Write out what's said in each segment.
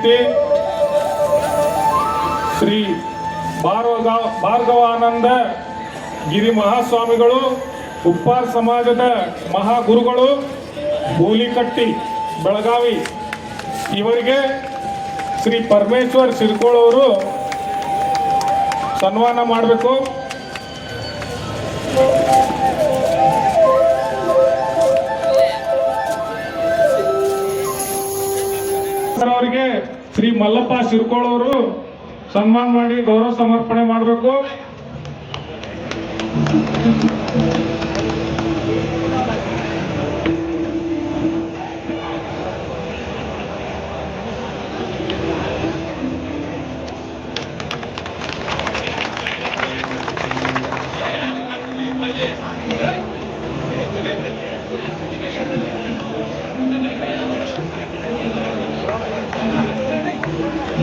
ರೀತಿ ಶ್ರೀ ಭಾರ್ಗವಾನಂದ ಗಿರಿ ಮಹಾಸ್ವಾಮಿಗಳು, ಉಪ್ಪಾರ ಸಮಾಜದ ಮಹಾಗುರುಗಳು, ಗೋಲಿಕಟ್ಟಿ ಬೆಳಗಾವಿ ಇವರಿಗೆ ಶ್ರೀ ಪರಮೇಶ್ವರ್ ಸಿರ್ಕೋಳ್ ಅವರು ಸನ್ಮಾನ ಮಾಡಬೇಕು. ಅವರಿಗೆ ಶ್ರೀ ಮಲ್ಲಪ್ಪ ಸಿರ್ಕೋಳ್ ಅವರು ಸನ್ಮಾನ ಮಾಡಿ ಗೌರವ ಸಮರ್ಪಣೆ ಮಾಡಬೇಕು.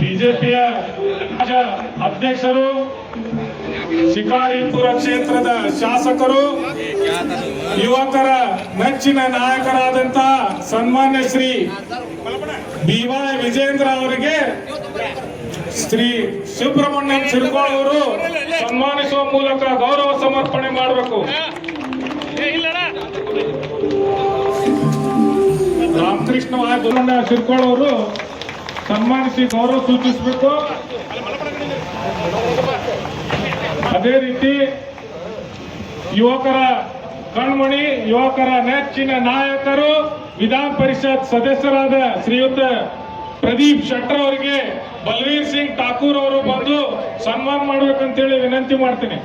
ಬಿಜೆಪಿಯ ಅಧ್ಯಕ್ಷರು, ಶಿಕಾರಿಪುರ ಕ್ಷೇತ್ರದ ಶಾಸಕರು, ಯುವಕರ ನೆಚ್ಚಿನ ನಾಯಕರಾದಂತ ಸನ್ಮಾನ್ಯ ಶ್ರೀ BY ವಿಜೇಂದ್ರ ಅವರಿಗೆ ಶ್ರೀ ಸುಬ್ರಹ್ಮಣ್ಯಂ ಸಿರ್ಕೋಳ್ ಅವರು ಸನ್ಮಾನಿಸುವ ಮೂಲಕ ಗೌರವ ಸಮರ್ಪಣೆ ಮಾಡಬೇಕು. ರಾಮಕೃಷ್ಣ ಸಿರ್ಕೋಳ್ ಅವರು ಸನ್ಮಾನಿಸಿ ಗೌರವ ಸೂಚಿಸಬೇಕು. ಅದೇ ರೀತಿ ಯುವಕರ ಕಣ್ಮಣಿ, ಯುವಕರ ನೆಚ್ಚಿನ ನಾಯಕರು, ವಿಧಾನ ಪರಿಷತ್ ಸದಸ್ಯರಾದ ಶ್ರೀಯುತ ಪ್ರದೀಪ್ ಶೆಟ್ಟರ್ ಅವರಿಗೆ ಬಲವೀರ್ ಸಿಂಗ್ ಠಾಕೂರ್ ಅವರು ಬಂದು ಸನ್ಮಾನ ಮಾಡಬೇಕಂತೇಳಿ ವಿನಂತಿ ಮಾಡ್ತೀನಿ.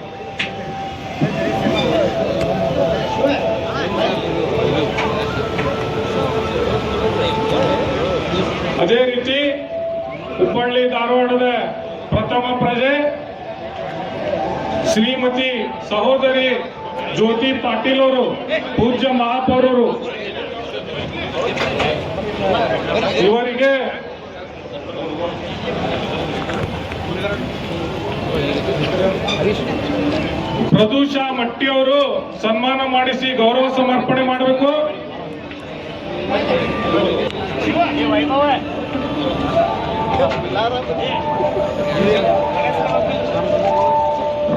ಅದೇ ರೀತಿ ಹುಬ್ಬಳ್ಳಿ ಧಾರವಾಡದ ಪ್ರಥಮ ಪ್ರಜೆ ಶ್ರೀಮತಿ ಸಹೋದರಿ ಜ್ಯೋತಿ ಪಾಟೀಲ್ ಅವರು, ಪೂಜ್ಯ ಮಹಾಪೌರರು, ಇವರಿಗೆ ಪ್ರದೂಷ ಮಟ್ಟಿ ಅವರು ಸನ್ಮಾನ ಮಾಡಿಸಿ ಗೌರವ ಸಮರ್ಪಣೆ ಮಾಡಬೇಕು.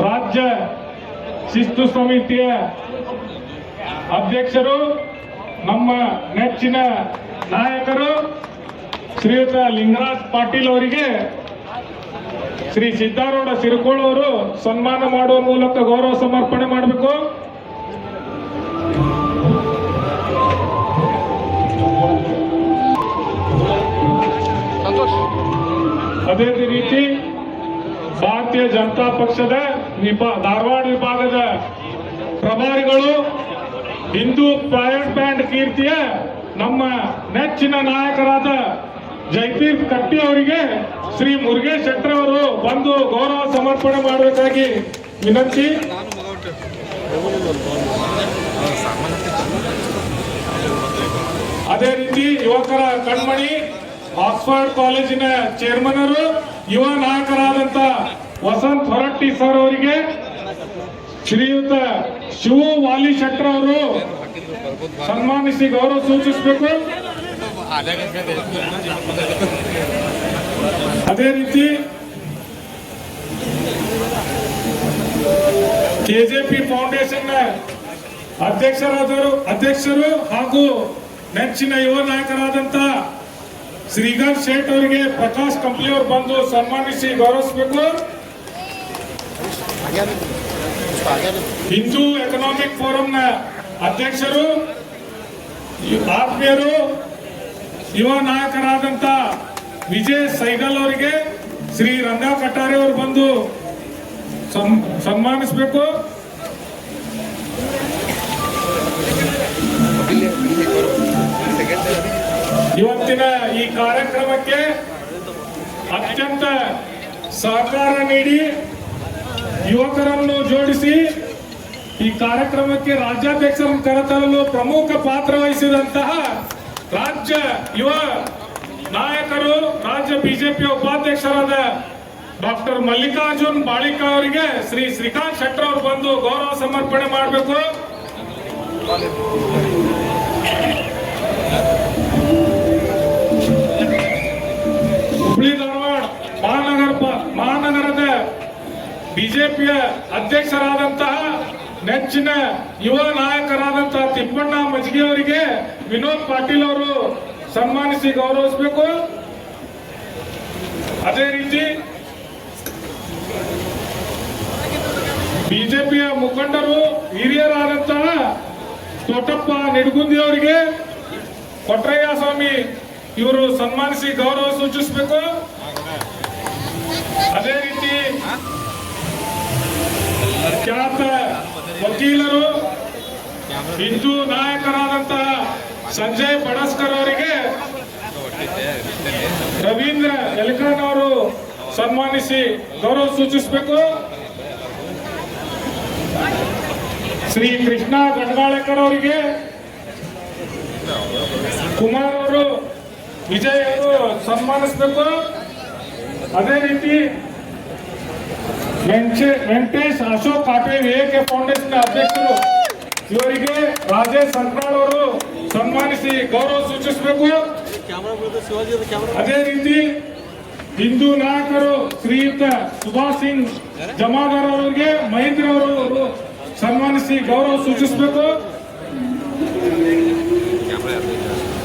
ರಾಜ್ಯ ಶಿಸ್ತು ಸಮಿತಿಯ ಅಧ್ಯಕ್ಷರು, ನಮ್ಮ ನೆಚ್ಚಿನ ನಾಯಕರು ಶ್ರೀಯುತ ಲಿಂಗರಾಜ್ ಪಾಟೀಲ್ ಅವರಿಗೆ ಶ್ರೀ ಸಿದ್ದಾರೂಢ ಸಿರ್ಕೋಳ್ ಅವರು ಸನ್ಮಾನ ಮಾಡುವ ಮೂಲಕ ಗೌರವ ಸಮರ್ಪಣೆ ಮಾಡಬೇಕು. ಅದೇ ರೀತಿ ಭಾರತೀಯ ಜನತಾ ಪಕ್ಷದ ಧಾರವಾಡ ವಿಭಾಗದ ಪ್ರಭಾರಿಗಳು, ಹಿಂದೂ ಪ್ರೈವೇಟ್ ಬ್ಯಾಂಡ್ ಕೀರ್ತಿಯ ನಮ್ಮ ನೆಚ್ಚಿನ ನಾಯಕರಾದ ಜೈತೀರ್ಥ ಕಟ್ಟಿ ಅವರಿಗೆ ಶ್ರೀ ಮುರುಗೇಶ್ ಶೆಟ್ಟರ್ ಅವರು ಬಂದು ಗೌರವ ಸಮರ್ಪಣೆ ಮಾಡಬೇಕಾಗಿ ವಿನಂತಿ. ಅದೇ ರೀತಿ ಯುವಕರ ಕಣ್ಮಣಿ, ಆಕ್ಸ್ಫರ್ಡ್ ಕಾಲೇಜಿನ ಚೇರ್ಮನರು, ಯುವ ನಾಯಕರಾದಂತ ವಸಂತ್ ಹೊರಟ್ಟಿ ಸರ್ ಅವರಿಗೆ ಶ್ರೀಯುತ ಶಿವು ವಾಲಿ ಶೆಟ್ಟರ್ ಅವರು ಸನ್ಮಾನಿಸಿ ಗೌರವ ಸೂಚಿಸಬೇಕು. ಅದೇ ರೀತಿ ಕೆಜೆಪಿ ಫೌಂಡೇಶನ್ ಅಧ್ಯಕ್ಷರು ಹಾಗೂ ನೆಚ್ಚಿನ ಯುವ ನಾಯಕರಾದಂತ ಶ್ರೀಗಂಧ್ ಶೇಟ್ ಅವರಿಗೆ ಪ್ರಕಾಶ್ ಕಂಪ್ಲಿ ಅವರು ಬಂದು ಸನ್ಮಾನಿಸಿ ಗೌರವಿಸಬೇಕು. ಹಿಂದೂ ಎಕನಾಮಿಕ್ ಫೋರಂನ ಅಧ್ಯಕ್ಷರು, ಆತ್ಮೀಯರು, ಯುವ ನಾಯಕರಾದಂತ ವಿಜಯ್ ಸೈಗಲ್ ಅವರಿಗೆ ಶ್ರೀ ರಂಗಾ ಕಟಾರೆ ಅವರು ಬಂದು ಸನ್ಮಾನಿಸಬೇಕು. ಇವತ್ತಿನ ಈ ಕಾರ್ಯಕ್ರಮಕ್ಕೆ ಅತ್ಯಂತ ಸಹಕಾರ ನೀಡಿ ಯುವಕರನ್ನು ಜೋಡಿಸಿ ಈ ಕಾರ್ಯಕ್ರಮಕ್ಕೆ ರಾಜ್ಯಾಧ್ಯಕ್ಷರನ್ನು ಕರೆತರಲು ಪ್ರಮುಖ ಪಾತ್ರ ವಹಿಸಿದಂತಹ ರಾಜ್ಯ ಯುವ ನಾಯಕರು, ರಾಜ್ಯ ಬಿಜೆಪಿಯ ಉಪಾಧ್ಯಕ್ಷರಾದ ಡಾಕ್ಟರ್ ಮಲ್ಲಿಕಾರ್ಜುನ್ ಬಾಳಿಕ ಅವರಿಗೆ ಶ್ರೀ ಶ್ರೀಕಾಂತ್ ಶೆಟ್ಟರ್ ಅವರು ಬಂದು ಗೌರವ ಸಮರ್ಪಣೆ ಮಾಡಬೇಕು. ಹುಬ್ಳಿ ಧಾರವಾಡ ಮಹಾನಗರದ ಬಿಜೆಪಿಯ ಅಧ್ಯಕ್ಷರಾದಂತಹ ನೆಚ್ಚಿನ ಯುವ ನಾಯಕರಾದಂತಹ ತಿಪ್ಪಣ್ಣ ಮಜ್ಗಿ ಅವರಿಗೆ ವಿನೋದ್ ಪಾಟೀಲ್ ಅವರು ಸನ್ಮಾನಿಸಿ ಗೌರವಿಸಬೇಕು. ಅದೇ ರೀತಿ ಬಿಜೆಪಿಯ ಮುಖಂಡರು ಹಿರಿಯರಾದಂತಹ ತೋಟಪ್ಪ ನಿಡಗುಂದಿ ಅವರಿಗೆ ಕೊಟ್ರಯ್ಯ ಸ್ವಾಮಿ ಇವರು ಸನ್ಮಾನಿಸಿ ಗೌರವ ಸೂಚಿಸಬೇಕು. ಅದೇ ರೀತಿ ಖ್ಯಾತ ವಕೀಲರು ಹಿಂದೂ ನಾಯಕರಾದಂತಹ ಸಂಜಯ್ ಬಡಸ್ಕರ್ ಅವರಿಗೆ ರವೀಂದ್ರ ಯಲಕನ್ ಅವರು ಸನ್ಮಾನಿಸಿ ಗೌರವ ಸೂಚಿಸಬೇಕು. ಶ್ರೀ ಕೃಷ್ಣ ಗಂಗಾಳಕರ್ ಅವರಿಗೆ ಕುಮಾರ್ ಅವರು ವಿಜಯ್ ಅವರು ಸನ್ಮಾನಿಸಬೇಕು. ಅದೇ ರೀತಿ ವೆಂಕಟೇಶ್ ಅಶೋಕ್ ಕಾಟೆ ವಿವೇಕ ಫೌಂಡೇಶನ್ ಅಧ್ಯಕ್ಷರು ಇವರಿಗೆ ರಾಜೇಶ್ ಸಂಕ್ರಾಳ್ ಅವರು ಸನ್ಮಾನಿಸಿ ಗೌರವ ಸೂಚಿಸಬೇಕು. ಅದೇ ರೀತಿ ಹಿಂದೂ ನಾಯಕರು ಶ್ರೀಯುತ ಸುಭಾಷ್ ಸಿಂಗ್ ಜಮಾದಾರ್ ಅವರಿಗೆ ಮಹೇಂದ್ರ ಅವರು ಸನ್ಮಾನಿಸಿ ಗೌರವ ಸೂಚಿಸಬೇಕು.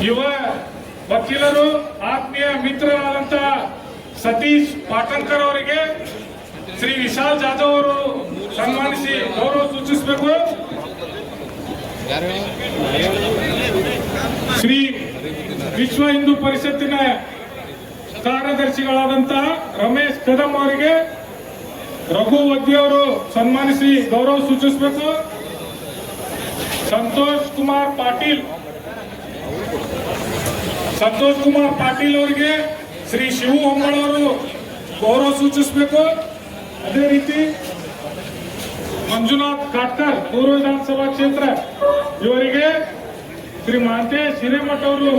ಯುವ ವಕೀಲರು ಆತ್ಮೀಯ ಮಿತ್ರರಾದಂತಹ ಸತೀಶ್ ಪಾಟನ್ಕರ್ ಅವರಿಗೆ ಶ್ರೀ ವಿಶಾಲ್ ಜಾಧವ್ ಅವರು ಸನ್ಮಾನಿಸಿ ಗೌರವ ಸೂಚಿಸಬೇಕು. ಶ್ರೀ ವಿಶ್ವ ಹಿಂದೂ ಪರಿಷತ್ತಿನ ಕಾರ್ಯದರ್ಶಿಗಳಾದಂತಹ ರಮೇಶ್ ಕದಂ ಅವರಿಗೆ ರಘು ವದ್ದಿ ಅವರು ಸನ್ಮಾನಿಸಿ ಗೌರವ ಸೂಚಿಸಬೇಕು. ಸಂತೋಷ್ ಕುಮಾರ್ ಪಾಟೀಲ್ ಅವರಿಗೆ ಶ್ರೀ ಶಿವು ಹೊಂಬಾಳ್ ಅವರು ಗೌರವ ಸೂಚಿಸಬೇಕು. ಅದೇ ರೀತಿ ಮಂಜುನಾಥ್ ಕಾಟ್ಕರ್ ಪೂರ್ವ ವಿಧಾನಸಭಾ ಕ್ಷೇತ್ರ ಇವರಿಗೆ ಶ್ರೀ ಮಹಂತೇಶ್ ಹಿರೇಮಠ ಅವರು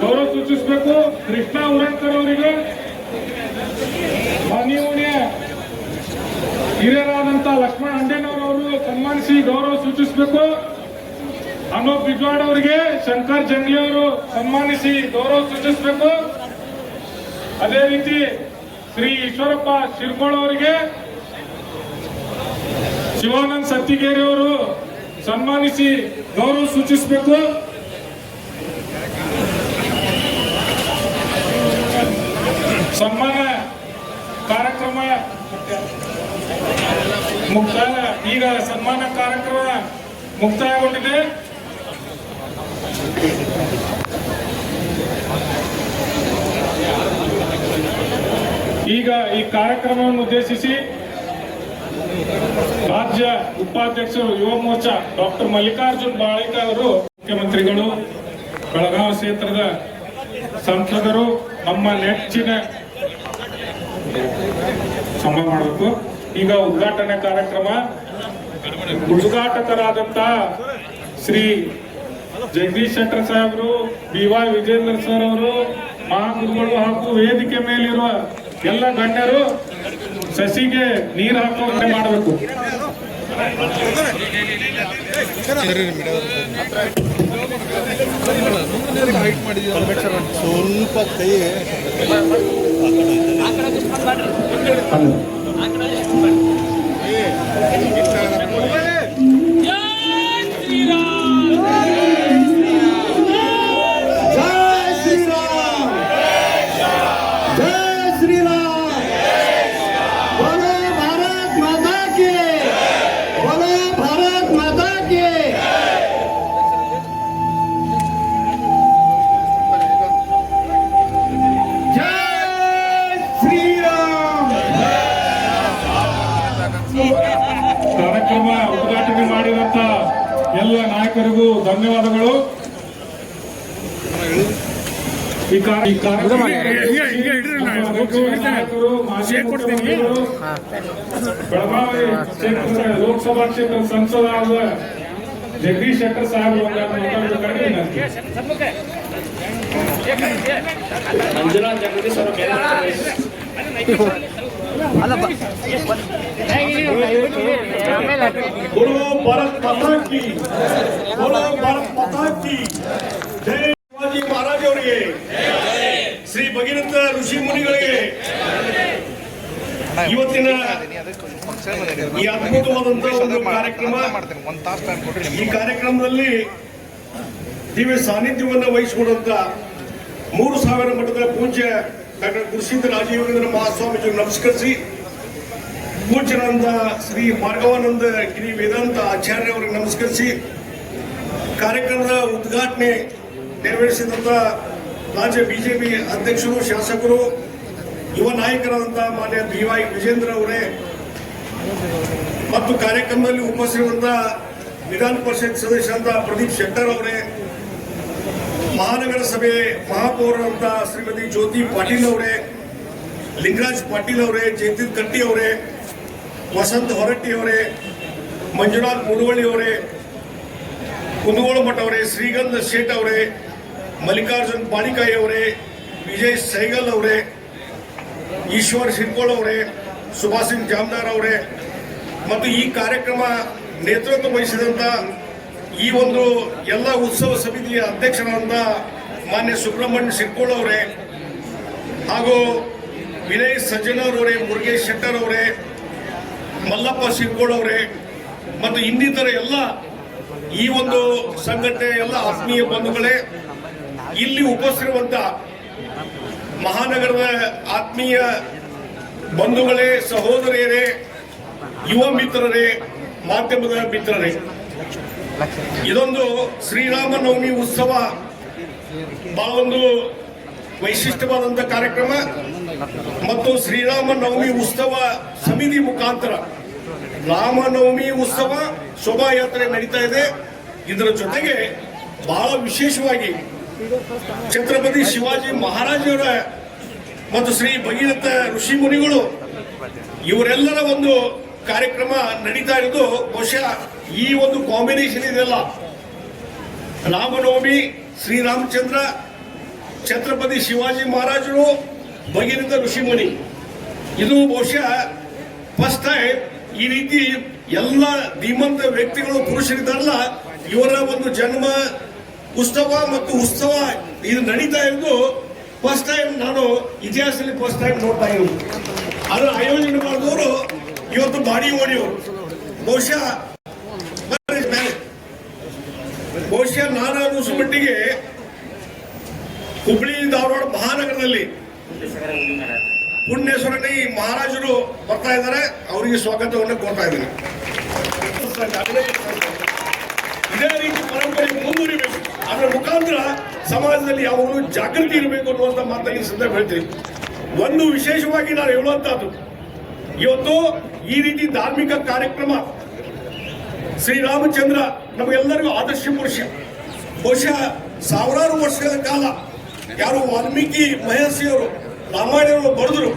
ಗೌರವ ಸೂಚಿಸಬೇಕು. ಕೃಷ್ಣ ಉರಂಕರ್ ಅವರಿಗೆ ಮಾನ್ಯ ಹಿರಿಯರಾದಂತಹ ಲಕ್ಷ್ಮಣ ಹಂಡೇನವರ್ ಅವರು ಸನ್ಮಾನಿಸಿ ಗೌರವ ಸೂಚಿಸಬೇಕು. ಅನೂಪ್ ಬಿಜ್ವಾಡ್ ಅವರಿಗೆ ಶಂಕರ್ ಜಂಗ್ಲಿ ಅವರು ಸನ್ಮಾನಿಸಿ ಗೌರವ ಸೂಚಿಸಬೇಕು. ಅದೇ ರೀತಿ ಶ್ರೀ ಈಶ್ವರಪ್ಪ ಶಿರ್ಕೋಳ್ ಅವರಿಗೆ ಶಿವಾನಂದ್ ಸತ್ತಿಗೇರಿ ಅವರು ಸನ್ಮಾನಿಸಿ ಗೌರವ ಸೂಚಿಸಬೇಕು. ಸನ್ಮಾನ ಕಾರ್ಯಕ್ರಮ ಮುಕ್ತಾಯ ಈಗ ಸನ್ಮಾನ ಕಾರ್ಯಕ್ರಮ ಮುಕ್ತಾಯಗೊಂಡಿದೆ. ಈಗ ಈ ಕಾರ್ಯಕ್ರಮವನ್ನು ಉದ್ದೇಶಿಸಿ ರಾಜ್ಯ ಉಪಾಧ್ಯಕ್ಷರು ಯುವ ಮೋರ್ಚಾ ಡಾಕ್ಟರ್ ಮಲ್ಲಿಕಾರ್ಜುನ್ ಬಾಳಿಕ ಅವರು, ಮುಖ್ಯಮಂತ್ರಿಗಳು, ಬೆಳಗಾವಿ ಕ್ಷೇತ್ರದ ಸಂಸದರು, ನಮ್ಮ ನೆಚ್ಚಿನ ಸಭೆ ಮಾಡಬೇಕು. ಈಗ ಉದ್ಘಾಟನೆ ಕಾರ್ಯಕ್ರಮ ಉದ್ಘಾಟಕರಾದಂತಹ ಶ್ರೀ ಜಗದೀಶ್ ಶೆಟ್ಟರ್ ಸಾಹೇಬರು, BY ವಿಜೇಂದ್ರ ಸರ್ ಅವರು, ಮಹಾಗುರುಗಳು ಹಾಗೂ ವೇದಿಕೆ ಮೇಲಿರುವ ಎಲ್ಲ ಗಣ್ಯರು ಸಸಿಗೆ ನೀರು ಹಾಕುವಂತೆ ಮಾಡಬೇಕು. ಸ್ವಲ್ಪ ಕೈ ಕಾರ್ಯಕ್ರಮ ಉದ್ಘಾಟನೆ ಮಾಡಿದಂತ ಎಲ್ಲ ನಾಯಕರಿಗೂ ಧನ್ಯವಾದಗಳು. ಬೆಳಗಾವಿ ಕ್ಷೇತ್ರದ ಲೋಕಸಭಾ ಕ್ಷೇತ್ರದ ಸಂಸದರಾದ ಜಗದೀಶ್ ಶೆಟ್ಟರ್ ಸಾಹೇಬರು ಮಂಜುನಾಥ್ ಜಗದೀಶ್ बोलो भारत माता की, बोलो भारत माता की जय. ಶಿವಾಜಿ ಮಹಾರಾಜ್ ಅವರಿಗೆ, ಶ್ರೀ ಭಗೀರಥ ಋಷಿ ಮುನಿಗಳಿಗೆ ಇವತ್ತಿನ ಈ ಅದ್ಭುತವಾದಂತಹ ಒಂದು ಕಾರ್ಯಕ್ರಮ, ಈ ಕಾರ್ಯಕ್ರಮದಲ್ಲಿ ದಿವ್ಯ ಸಾನ್ನಿಧ್ಯವನ್ನು ವಹಿಸಿಕೊಂಡಂತ 3000 ಮಠದ ಪೂಜ್ಯ ಡಾಕ್ಟರ್ ಗುರುಸಿದ್ಧ ರಾಜಯೋಗೇಂದ್ರ ಮಹಾಸ್ವಾಮೀಜಿ ನಮಸ್ಕರಿಸಿ, ಪೂಜ್ಯರಾದ ಶ್ರೀ ಭಾರ್ಗವಾನಂದ ಗಿರಿ ವೇದಾಂತ ಆಚಾರ್ಯ ಅವರಿಗೆ ನಮಸ್ಕರಿಸಿ, ಕಾರ್ಯಕ್ರಮದ ಉದ್ಘಾಟನೆ ನೆರವೇರಿಸಿದಂತ ರಾಜ್ಯ ಬಿಜೆಪಿ ಅಧ್ಯಕ್ಷರು, ಶಾಸಕರು, ಯುವ ನಾಯಕರಾದಂತಹ ಮಾನ್ಯ BY ವಿಜೇಂದ್ರ ಅವರೇ ಮತ್ತು ಕಾರ್ಯಕ್ರಮದಲ್ಲಿ ಉಪಸ್ಥಿತರಿರುವಂತಹ ವಿಧಾನ ಪರಿಷತ್ ಸದಸ್ಯರಾದ ಪ್ರದೀಪ್ ಶೆಟ್ಟರ್ ಅವರೇ, ಮಹಾನಗರ ಸಭೆ ಮಹಾಪೌರರಂತ ಶ್ರೀಮತಿ ಜ್ಯೋತಿ ಪಾಟೀಲ್ ಅವರೇ, ಲಿಂಗರಾಜ್ ಪಾಟೀಲ್ ಅವರೇ, ಜಯತೀರ್ಥ ಕಟ್ಟಿ ಅವರೇ, ವಸಂತ ಹೊರಟ್ಟಿ ಅವರೇ, ಮಂಜುನಾಥ್ ಮುಡುವಳ್ಳಿ ಅವರೇ, ಕುಂದಗೋಳ ಮಠ ಅವರೇ, ಶ್ರೀಗಂಧ ಶೇಟ್ ಅವರೇ, ಮಲ್ಲಿಕಾರ್ಜುನ್ ಪಾಣಿಕಾಯಿ ಅವರೇ, ವಿಜಯ್ ಸೈಗಲ್ ಅವರೇ, ಈಶ್ವರ್ ಶಿರ್ಕೋಳ್ ಅವರೇ, ಸುಭಾಷಿನ್ ಜಾಮದಾರ್ ಅವರೇ ಮತ್ತು ಈ ಕಾರ್ಯಕ್ರಮ ನೇತೃತ್ವ ವಹಿಸಿದಂತ ಈ ಒಂದು ಎಲ್ಲ ಉತ್ಸವ ಸಮಿತಿಯ ಅಧ್ಯಕ್ಷರಾದ ಮಾನ್ಯ ಸುಬ್ರಹ್ಮಣ್ಯ ಶಿರ್ಕೋಳ್ ಅವರೇ ಹಾಗೂ ವಿನಯ್ ಸಜ್ಜನರ್ ಅವರೇ, ಮುರುಗೇಶ್ ಶೆಟ್ಟರ್ ಅವರೇ, ಮಲ್ಲಪ್ಪ ಶಿರ್ಕೋಳ್ ಅವರೇ ಮತ್ತು ಇನ್ನಿತರ ಎಲ್ಲ ಈ ಒಂದು ಸಂಘಟನೆ ಎಲ್ಲ ಆತ್ಮೀಯ ಬಂಧುಗಳೇ, ಇಲ್ಲಿ ಉಪಸ್ಥಿತಿರುವಂತ ಮಹಾನಗರದ ಆತ್ಮೀಯ ಬಂಧುಗಳೇ, ಸಹೋದರಿಯರೇ, ಯುವ ಮಿತ್ರರೇ, ಮಾಧ್ಯಮದ ಮಿತ್ರರೇ, ಇದೊಂದು ಶ್ರೀರಾಮನವಮಿ ಉತ್ಸವ ಬಹಳ ಒಂದು ವೈಶಿಷ್ಟ್ಯವಾದಂತಹ ಕಾರ್ಯಕ್ರಮ ಮತ್ತು ಶ್ರೀರಾಮನವಮಿ ಉತ್ಸವ ಸಮಿತಿ ಮುಖಾಂತರ ರಾಮನವಮಿ ಉತ್ಸವ ಶೋಭಾಯಾತ್ರೆ ನಡೀತಾ ಇದೆ. ಇದರ ಜೊತೆಗೆ ಬಹಳ ವಿಶೇಷವಾಗಿ ಛತ್ರಪತಿ ಶಿವಾಜಿ ಮಹಾರಾಜರ ಮತ್ತು ಶ್ರೀ ಭಗೀರಥ ಋಷಿ ಮುನಿಗಳು ಇವರೆಲ್ಲರ ಒಂದು ಕಾರ್ಯಕ್ರಮ ನಡೀತಾ ಇರೋದು. ಬಹುಶಃ ಈ ಒಂದು ಕಾಂಬಿನೇಷನ್ ಇದೆಲ್ಲ ರಾಮನವಮಿ, ಶ್ರೀರಾಮಚಂದ್ರ, ಛತ್ರಪತಿ ಶಿವಾಜಿ ಮಹಾರಾಜರು, ಭಗೀರಥ ಋಷಿ ಮುನಿ, ಇದು ಬಹುಶಃ ಫಸ್ಟ್ ಟೈಮ್ ಈ ರೀತಿ ಎಲ್ಲ ಧೀಮಂತ ವ್ಯಕ್ತಿಗಳು ಪುರುಷರಿದ್ದಾರಲ್ಲ ಇವರ ಒಂದು ಜನ್ಮ ಉತ್ಸವ ಮತ್ತು ಉತ್ಸವ ಇದು ನಡೀತಾ ಇರೋದು ಫಸ್ಟ್ ಟೈಮ್ ನಾನು ಇತಿಹಾಸದಲ್ಲಿ ಫಸ್ಟ್ ಟೈಮ್ ನೋಡ್ತಾ ಇರೋದು. ಅದರ ಆಯೋಜನೆ ಮಾಡಿದವರು ಇವತ್ತು ಬಾಡಿ ಓಡಿಯವರು. ಬಹುಶಃ ನಾನು ಅನ್ನಿಸೋ ಮಟ್ಟಿಗೆ ಹುಬ್ಬಳ್ಳಿ ಧಾರವಾಡ ಮಹಾನಗರದಲ್ಲಿ ಪುಣ್ಯೇಶ್ವರನಿ ಮಹಾರಾಜರು ಬರ್ತಾ ಇದ್ದಾರೆ, ಅವರಿಗೆ ಸ್ವಾಗತವನ್ನು ಕೋರ್ತಾ ಇದ್ದೀನಿ. ಇದೇ ರೀತಿ ಪರಂಪರೆ ಮುಂದುವರಿಬೇಕು, ಅದರ ಮುಖಾಂತರ ಸಮಾಜದಲ್ಲಿ ಯಾವಾಗಲೂ ಜಾಗೃತಿ ಇರಬೇಕು ಅನ್ನುವಂಥ ಮಾತನ್ನು ಈ ಸಂದರ್ಭ ಹೇಳ್ತೀನಿ. ಒಂದು ವಿಶೇಷವಾಗಿ ನಾನು ಹೇಳುವಂತಹದ್ದು, ಇವತ್ತು ಈ ರೀತಿ ಧಾರ್ಮಿಕ ಕಾರ್ಯಕ್ರಮ ಶ್ರೀರಾಮಚಂದ್ರ ನಮಗೆಲ್ಲರಿಗೂ ಆದರ್ಶ ಪುರುಷ. ಬಹುಶಃ ಸಾವಿರಾರು ವರ್ಷಗಳ ಕಾಲ ಯಾರು ವಾಲ್ಮೀಕಿ ಮಹರ್ಷಿಯವರು ರಾಮಾಯಣವನ್ನು ಬರೆದರು,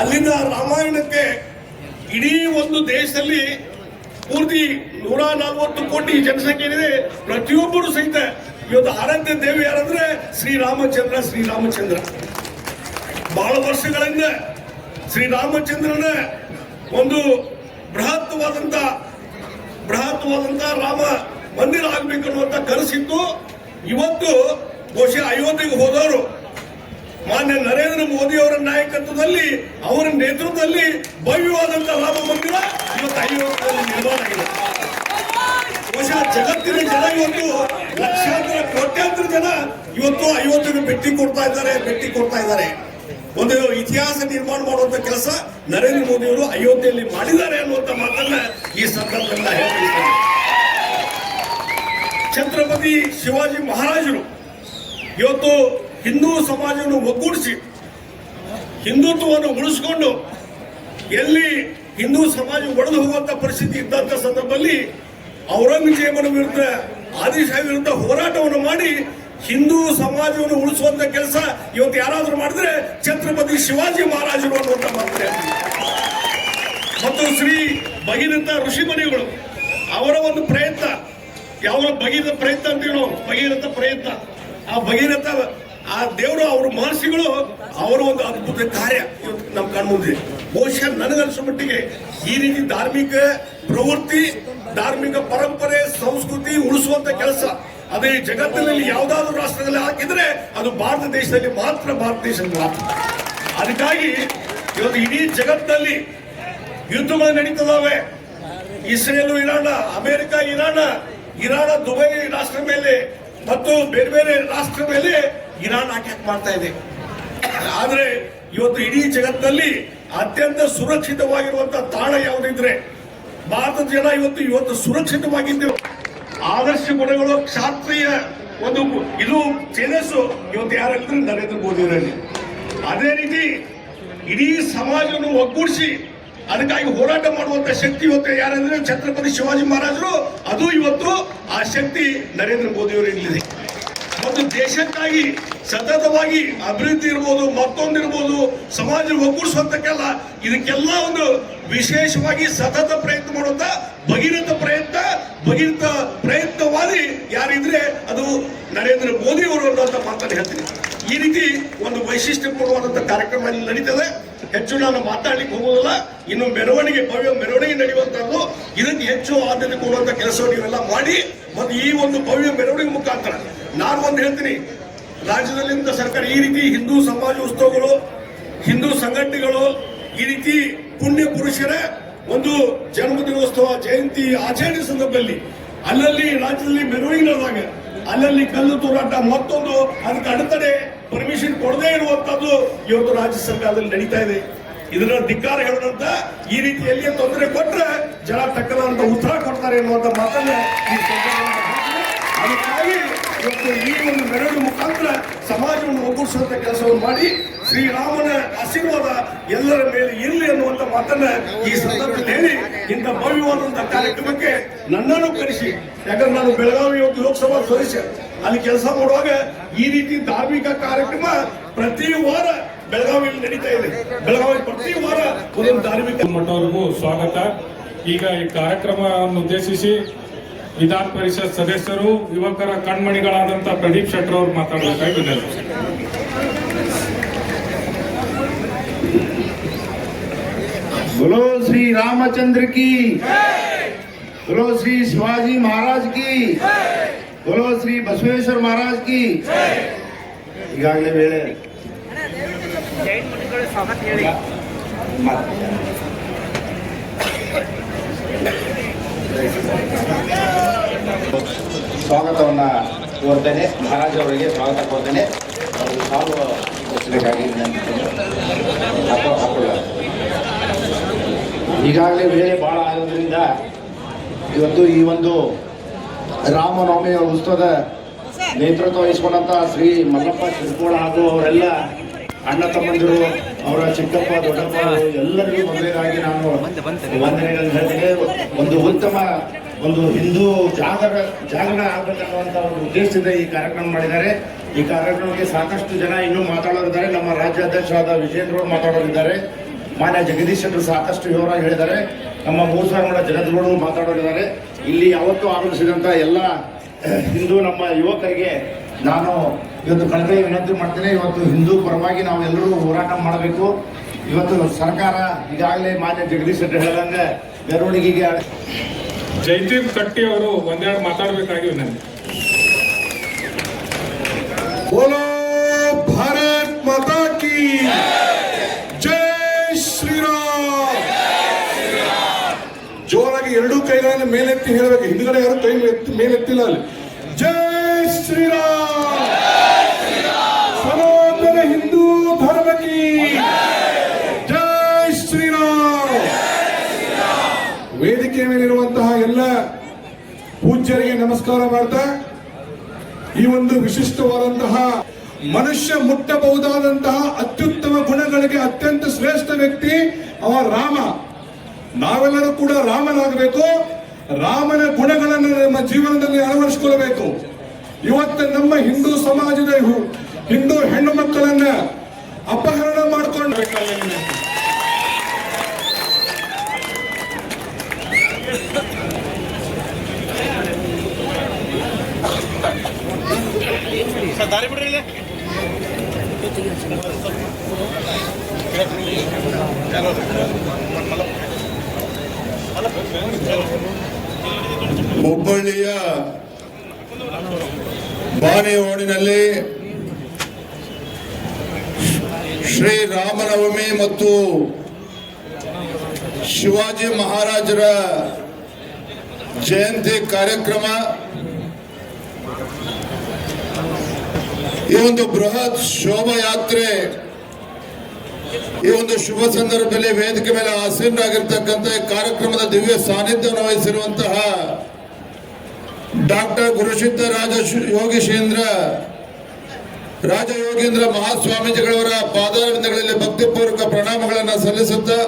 ಅಲ್ಲಿಂದ ರಾಮಾಯಣಕ್ಕೆ ಇಡೀ ಒಂದು ದೇಶದಲ್ಲಿ ಪೂರ್ತಿ 140 ಕೋಟಿ ಜನಸಂಖ್ಯೆ ಏನಿದೆ, ಪ್ರತಿಯೊಬ್ಬರು ಸಹಿತ ಇವತ್ತು ಆರಾಧ್ಯ ದೇವಿ ಯಾರಂದ್ರೆ ಶ್ರೀರಾಮಚಂದ್ರ. ಶ್ರೀರಾಮಚಂದ್ರ ಬಹಳ ವರ್ಷಗಳಿಂದ ಶ್ರೀರಾಮಚಂದ್ರನ ಒಂದು ಬೃಹತ್ವಾದಂತ ರಾಮ ಮಂದಿರ ಆಗ್ಬೇಕು ಅನ್ನುವಂತ ಕನಸಿತ್ತು. ಇವತ್ತು ಬಹುಶಃ ಅಯೋಧ್ಯೆಗೆ ಹೋದವರು ಮಾನ್ಯ ನರೇಂದ್ರ ಮೋದಿ ಅವರ ನಾಯಕತ್ವದಲ್ಲಿ, ಅವರ ನೇತೃತ್ವದಲ್ಲಿ ಭವ್ಯವಾದಂತಹ ರಾಮ ಮಂದಿರ ಇವತ್ತು ಅಯೋಧ್ಯೆಯಲ್ಲಿ ನಿರ್ಮಾಣ ಆಗಿದೆ. ಬಹುಶಃ ಜಗತ್ತಿನ ಜನ ಇವತ್ತು ಲಕ್ಷಾಂತರ ಕೋಟ್ಯಾಂತರ ಜನ ಇವತ್ತು ಅಯೋಧ್ಯೆಗೆ ಭೇಟಿ ಕೊಡ್ತಾ ಇದ್ದಾರೆ. ಒಂದು ಇತಿಹಾಸ ನಿರ್ಮಾಣ ಮಾಡುವಂತ ಕೆಲಸ ನರೇಂದ್ರ ಮೋದಿ ಅವರು ಅಯೋಧ್ಯೆಯಲ್ಲಿ ಮಾಡಿದ್ದಾರೆ ಅನ್ನುವಂತ ಮಾತನ್ನ ಈ ಸಂದರ್ಭದಲ್ಲಿ ಹೇಳ್ತಿದ್ದಾರೆ. ಛತ್ರಪತಿ ಶಿವಾಜಿ ಮಹಾರಾಜರು ಇವತ್ತು ಹಿಂದೂ ಸಮಾಜವನ್ನು ಒಗ್ಗೂಡಿಸಿ ಹಿಂದುತ್ವವನ್ನು ಉಳಿಸಿಕೊಂಡು ಎಲ್ಲಿ ಹಿಂದೂ ಸಮಾಜ ಒಡೆದು ಹೋಗುವಂತ ಪರಿಸ್ಥಿತಿ ಇದ್ದಂತ ಸಂದರ್ಭದಲ್ಲಿ ಔರಂಗಜೇಬನ ವಿರುದ್ಧ, ಆದಿಶಾಹಿ ವಿರುದ್ಧ ಹೋರಾಟವನ್ನು ಮಾಡಿ ಹಿಂದೂ ಸಮಾಜವನ್ನು ಉಳಿಸುವಂತ ಕೆಲಸ ಇವತ್ತು ಯಾರಾದ್ರೂ ಮಾಡಿದ್ರೆ ಛತ್ರಪತಿ ಶಿವಾಜಿ ಮಹಾರಾಜರು ಅನ್ನುವಂತ ಮಾತು. ಮತ್ತು ಶ್ರೀ ಭಗೀರಥ ಋಷಿಮುನಿಗಳು ಅವರ ಒಂದು ಪ್ರಯತ್ನ, ಯಾವ ಭಗೀರಥ ಪ್ರಯತ್ನ ಅಂತೀವಿ ನಾವು, ಭಗೀರಥ ಪ್ರಯತ್ನ, ಆ ಭಗೀರಥ ಆ ದೇವರು ಅವ್ರ ಮಹರ್ಷಿಗಳು ಅವರ ಒಂದು ಅದ್ಭುತ ಕಾರ್ಯ ಇವತ್ತು ನಮ್ಮ ಕಣ್ಮುಂದಿದೆ. ಬಹುಶಃ ನನಗನ್ಸೋ ಮಟ್ಟಿಗೆ ಈ ರೀತಿ ಧಾರ್ಮಿಕ ಪ್ರವೃತ್ತಿ, ಧಾರ್ಮಿಕ ಪರಂಪರೆ, ಸಂಸ್ಕೃತಿ ಉಳಿಸುವಂತ ಕೆಲಸ ಅದೇ ಜಗತ್ತಿನಲ್ಲಿ ಯಾವುದಾದ್ರೂ ರಾಷ್ಟ್ರದಲ್ಲಿ ಹಾಕಿದ್ರೆ ಅದು ಭಾರತ ದೇಶದಲ್ಲಿ ಮಾತ್ರ, ಭಾರತ ದೇಶದಲ್ಲಿ ಮಾತ್ರ. ಅದಕ್ಕಾಗಿ ಇವತ್ತು ಇಡೀ ಜಗತ್ತಿನಲ್ಲಿ ಯುದ್ಧಗಳು ನಡೀತದಾವೆ. Israel Iran, America Iran Dubai ರಾಷ್ಟ್ರ ಮೇಲೆ ಮತ್ತು ಬೇರೆ ಬೇರೆ ರಾಷ್ಟ್ರ ಮೇಲೆ ಇರಾನ್ ಅಟ್ಯಾಕ್ ಮಾಡ್ತಾ ಇದೆ. ಆದ್ರೆ ಇವತ್ತು ಇಡೀ ಜಗತ್ತಿನಲ್ಲಿ ಅತ್ಯಂತ ಸುರಕ್ಷಿತವಾಗಿರುವಂತಹ ತಾಣ ಯಾವುದಿದ್ರೆ ಭಾರತದ ಜನ ಇವತ್ತು ಸುರಕ್ಷಿತವಾಗಿದ್ದೇವೆ. ಆದರ್ಶ ಗುಣಗಳು, ಕ್ಷಾತ್ರೀಯ ಒಂದು ಇದು ತೇಜಸ್ಸು ಇವತ್ತು ಯಾರಿದ್ರೆ ನರೇಂದ್ರ ಮೋದಿಯವರಲ್ಲಿ. ಅದೇ ರೀತಿ ಇಡೀ ಸಮಾಜವನ್ನು ಒಗ್ಗೂಡಿಸಿ ಅದಕ್ಕಾಗಿ ಹೋರಾಟ ಮಾಡುವಂತ ಶಕ್ತಿ ಇವತ್ತು ಯಾರಂದ್ರೆ ಛತ್ರಪತಿ ಶಿವಾಜಿ ಮಹಾರಾಜರು. ಅದು ಇವತ್ತು ಆ ಶಕ್ತಿ ನರೇಂದ್ರ ಮೋದಿಯವರಲ್ಲಿದೆ. ಮತ್ತು ದೇಶಕ್ಕಾಗಿ ಸತತವಾಗಿ ಅಭಿವೃದ್ಧಿ ಇರ್ಬೋದು, ಮತ್ತೊಂದಿರ್ಬೋದು, ಸಮಾಜ ಒಗ್ಗೂಡಿಸುವಂತಕ್ಕೆಲ್ಲ ಇದಕ್ಕೆಲ್ಲ ಒಂದು ವಿಶೇಷವಾಗಿ ಸತತ ಪ್ರಯತ್ನ ಮಾಡುವಂತ ಭಗೀರಥ ಪ್ರಯತ್ನವಾದಿ ಯಾರಿದ್ರೆ ಅದು ನರೇಂದ್ರ ಮೋದಿ ಅವರು ಅನ್ನುವಂತ ಮಾತನ್ನು ಹೇಳ್ತೀನಿ. ಈ ರೀತಿ ಒಂದು ವೈಶಿಷ್ಟ್ಯಪೂರ್ಣವಾದಂತಹ ಕಾರ್ಯಕ್ರಮ ಇಲ್ಲಿ ನಡೀತದೆ. ಹೆಚ್ಚು ನಾನು ಮಾತಾಡ್ಲಿಕ್ಕೆ ಹೋಗೋದಿಲ್ಲ. ಇನ್ನು ಭವ್ಯ ಮೆರವಣಿಗೆ ನಡೆಯುವಂತದ್ದು, ಇದಕ್ಕೆ ಹೆಚ್ಚು ಆದ್ಯತೆ ಕೊಡುವಂತ ಕೆಲಸವನ್ನು ನೀವೆಲ್ಲ ಮಾಡಿ ಮತ್ತು ಈ ಒಂದು ಭವ್ಯ ಮೆರವಣಿಗೆ ಮುಖಾಂತರ ನಾನು ಒಂದು ಹೇಳ್ತೀನಿ, ರಾಜ್ಯದಲ್ಲಿಂದ ಸರ್ಕಾರ ಈ ರೀತಿ ಹಿಂದೂ ಸಮಾಜ ಉತ್ಸವಗಳು, ಹಿಂದೂ ಸಂಘಟನೆಗಳು, ಈ ರೀತಿ ಪುಣ್ಯ ಪುರುಷರ ಒಂದು ಜನ್ಮದಿನೋತ್ಸವ, ಜಯಂತಿ ಆಚರಣೆ ಸಂದರ್ಭದಲ್ಲಿ ಅಲ್ಲಲ್ಲಿ ರಾಜ್ಯದಲ್ಲಿ ಮೆರವಣಿಗೆ ನಡೆದಾಗ ಅಲ್ಲಲ್ಲಿ ಕಲ್ಲು ತೂರಾಟ ಮತ್ತೊಂದು ಅದಕ್ಕೆ ಅಡೆತಡೆ ಪರ್ಮಿಷನ್ ಕೊಡದೇ ಇರುವಂತದ್ದು ಇವತ್ತು ರಾಜ್ಯ ಸರ್ಕಾರದಲ್ಲಿ ನಡೀತಾ ಇದೆ. ಇದರ ಧಿಕ್ಕಾರ ಹೇಳೋದಂತ ಈ ರೀತಿಯಲ್ಲಿ ತೊಂದರೆ ಕೊಟ್ಟರೆ ಜನ ತಕ್ಕದಂತ ಉತ್ತರ ಕೊಡ್ತಾರೆ ಎನ್ನುವಂತ ಮಾತನ್ನ ಈ ಸಂದರ್ಭದಲ್ಲಿ ಅದಕ್ಕಾಗಿ ಇವತ್ತು ಈ ಒಂದು ಮೆರವಣಿಗೆ ಮುಖಾಂತರ ಸಮಾಜವನ್ನು ಒಗ್ಗೂಡಿಸುವಂತ ಕೆಲಸವನ್ನು ಮಾಡಿ ಶ್ರೀರಾಮನ ಆಶೀರ್ವಾದ ಎಲ್ಲರ ಮೇಲೆ ಇರಲಿ ಅನ್ನುವಂತ ಮಾತನ್ನ ಈ ಸಂದರ್ಭದಲ್ಲಿ ಹೇಳಿ ಇಂಥ ಭವ್ಯವಾದಂತಹ ಕಾರ್ಯಕ್ರಮಕ್ಕೆ ನನ್ನನ್ನು ಕರೆಸಿ, ಯಾಕಂದ್ರೆ ನಾನು ಬೆಳಗಾವಿ ಲೋಕಸಭಾ ಸದಸ್ಯ, ಅಲ್ಲಿ ಕೆಲಸ ಮಾಡುವಾಗ ಈ ರೀತಿ ಧಾರ್ಮಿಕ ಕಾರ್ಯಕ್ರಮ ಪ್ರತಿ ವಾರ ಬೆಳಗಾವಿಯಲ್ಲಿ ನಡೀತಾ ಇದೆ. ಬೆಳಗಾವಿ ಪ್ರತಿ ವಾರ ಒಂದೊಂದು ಧಾರ್ಮಿಕ ಮಠವರೆಗೂ ಸ್ವಾಗತ. ಈಗ ಈ ಕಾರ್ಯಕ್ರಮವನ್ನು ಉದ್ದೇಶಿಸಿ ವಿಧಾನ ಪರಿಷತ್ ಸದಸ್ಯರು, ಯುವಕರ ಕಣ್ಮಣಿಗಳಾದಂತ ಪ್ರದೀಪ್ ಶೆಟ್ಟರ್ ಅವರು ಮಾತಾಡಬೇಕಾಗಿ ವಿನಂತಿ. बोलो श्री रामचंद्र की, बोलो श्री शिवाजी महाराज की, बोलो श्री बसवेश्वर महाराज की. ಈಗಾಗಲೇ ವೇಳೆ ಸ್ವಾಗತವನ್ನ ಕೋರ್ತೇನೆ. ಮಹಾರಾಜ್ ಅವರಿಗೆ ಸ್ವಾಗತ ಕೋರ್ತೇನೆ. ಅವರು ಸಾಲು ಕೊಡಿಸಬೇಕಾಗಿ ಈಗಾಗಲೇ ವೇಳೆ ಬಹಳ ಆಗೋದ್ರಿಂದ ಇವತ್ತು ಈ ಒಂದು ರಾಮನವಮಿಯ ಉತ್ಸವದ ನೇತೃತ್ವ ವಹಿಸಿಕೊಂಡಂತ ಶ್ರೀ ಮಲ್ಲಪ್ಪ ಚಿರ್ಕೋಳ ಹಾಗೂ ಅವರೆಲ್ಲ ಅಣ್ಣ ತಮ್ಮಂದಿರು, ಅವರ ಚಿಕ್ಕಪ್ಪ ದೊಡ್ಡಪ್ಪ ಎಲ್ಲರಿಗೂ ಮೊದಲೇದಾಗಿ ನಾನು ವಂದನೆಗಳನ್ನು ಹೇಳ್ತೇನೆ. ಒಂದು ಉತ್ತಮ ಒಂದು ಹಿಂದೂ ಜಾಗರಣ ಆಗಬೇಕನ್ನುವಂಥ ಒಂದು ಉದ್ದೇಶದಿಂದ ಈ ಕಾರ್ಯಕ್ರಮ ಮಾಡಿದ್ದಾರೆ. ಈ ಕಾರ್ಯಕ್ರಮಕ್ಕೆ ಸಾಕಷ್ಟು ಜನ ಇನ್ನೂ ಮಾತಾಡೋರಿದ್ದಾರೆ. ನಮ್ಮ ರಾಜ್ಯಾಧ್ಯಕ್ಷರಾದ ವಿಜೇಂದ್ರ ಅವರು ಮಾತಾಡೋರಿದ್ದಾರೆ. ಮಾನ್ಯ ಜಗದೀಶ್ ಅವರು ಸಾಕಷ್ಟು ವಿವರವಾಗಿ ಹೇಳಿದ್ದಾರೆ. ನಮ್ಮ ಮೂರ್ಸಾಂಗಡ ಜನತೆಗಳು ಮಾತಾಡೋರಿದ್ದಾರೆ. ಇಲ್ಲಿ ಯಾವತ್ತೂ ಆಗಮಿಸಿದಂಥ ಎಲ್ಲ ಹಿಂದೂ ನಮ್ಮ ಯುವಕರಿಗೆ ನಾನು ಇವತ್ತು ಕಳಕಳಿ ವಿನಂತಿ ಮಾಡ್ತೇನೆ. ಇವತ್ತು ಹಿಂದೂ ಪರವಾಗಿ ನಾವು ಎಲ್ಲರೂ ಹೋರಾಟ ಮಾಡಬೇಕು. ಇವತ್ತು ಸರ್ಕಾರ ಈಗಾಗಲೇ ಮಾನ್ಯ ಜಗದೀಶ್ ಶೆಟ್ಟರ್ ಹೇಳಿದಂಗೆ ಮೆರವಣಿಗೆಗೆ ಜೈದೀಪ್ ಕಟ್ಟಿ ಅವರು ಒಂದೆರಡು ಮಾತಾಡಬೇಕಾಗಿ ವಿನಂತಿ. बोलो भारत माता की जय श्री राम. ಜೋರಾಗಿ ಎರಡೂ ಕೈಗಳನ್ನು ಮೇಲೆತ್ತಿ ಹೇಳಬೇಕು. ಹಿಂದ್ಗಡೆ ಯಾರು ಕೈ ಮೇಲೆತ್ತಿಲ್ಲ. ಅಲ್ಲಿ ಜೈ ಶ್ರೀರಾಮ್. ಸನಾತನ ಹಿಂದೂ ಧರ್ಮ ಕಿ ಜೈ ಶ್ರೀರಾಮ್. ವೇದಿಕೆ ಮೇಲಿರುವಂತಹ ಎಲ್ಲ ಪೂಜ್ಯರಿಗೆ ನಮಸ್ಕಾರ ಮಾಡ್ತಾ, ಈ ಒಂದು ವಿಶಿಷ್ಟವಾದಂತಹ ಮನುಷ್ಯ ಮುಟ್ಟಬಹುದಾದಂತಹ ಅತ್ಯುತ್ತಮ ಗುಣಗಳಿಗೆ ಅತ್ಯಂತ ಶ್ರೇಷ್ಠ ವ್ಯಕ್ತಿ ಅವ ರಾಮ. ನಾವೆಲ್ಲರೂ ಕೂಡ ರಾಮನಾಗಬೇಕು. ರಾಮನ ಗುಣಗಳನ್ನು ನಮ್ಮ ಜೀವನದಲ್ಲಿ ಅಳವಡಿಸಿಕೊಳ್ಳಬೇಕು. ಇವತ್ತು ನಮ್ಮ ಹಿಂದೂ ಸಮಾಜದ ಹಿಂದೂ ಹೆಣ್ಣು ಮಕ್ಕಳನ್ನ ಅಪಹರಣ ಮಾಡಿಕೊಂಡು ಹುಬ್ಬಳ್ಳಿಯ ಬಾಣೆಹೋಡಿನಲ್ಲಿ ಶ್ರೀ ರಾಮನವಮಿ ಮತ್ತು ಶಿವಾಜಿ ಮಹಾರಾಜರ ಜಯಂತಿ ಕಾರ್ಯಕ್ರಮ ಈ ಒಂದು ಬೃಹತ್ ಶೋಭಾಯಾತ್ರೆ ಈ ಒಂದು ಶುಭ ಸಂದರ್ಭದಲ್ಲಿ ವೇದಿಕೆ ಮೇಲೆ ಆಸೀನರಾಗಿರ್ತಕ್ಕಂಥ ಈ ಕಾರ್ಯಕ್ರಮದ ದಿವ್ಯ ಸಾನ್ನಿಧ್ಯವನ್ನು ವಹಿಸಿರುವಂತಹ ಡಾಕ್ಟರ್ ಗುರುಸಿದ್ಧ ಯೋಗೀಶೇಂದ್ರ ರಾಜಯೋಗೇಂದ್ರ ಮಹಾಸ್ವಾಮೀಜಿಗಳವರ ಪಾದಾರವಿಂದಗಳಲ್ಲಿ ಭಕ್ತಿಪೂರ್ವಕ ಪ್ರಣಾಮಗಳನ್ನು ಸಲ್ಲಿಸುತ್ತಾ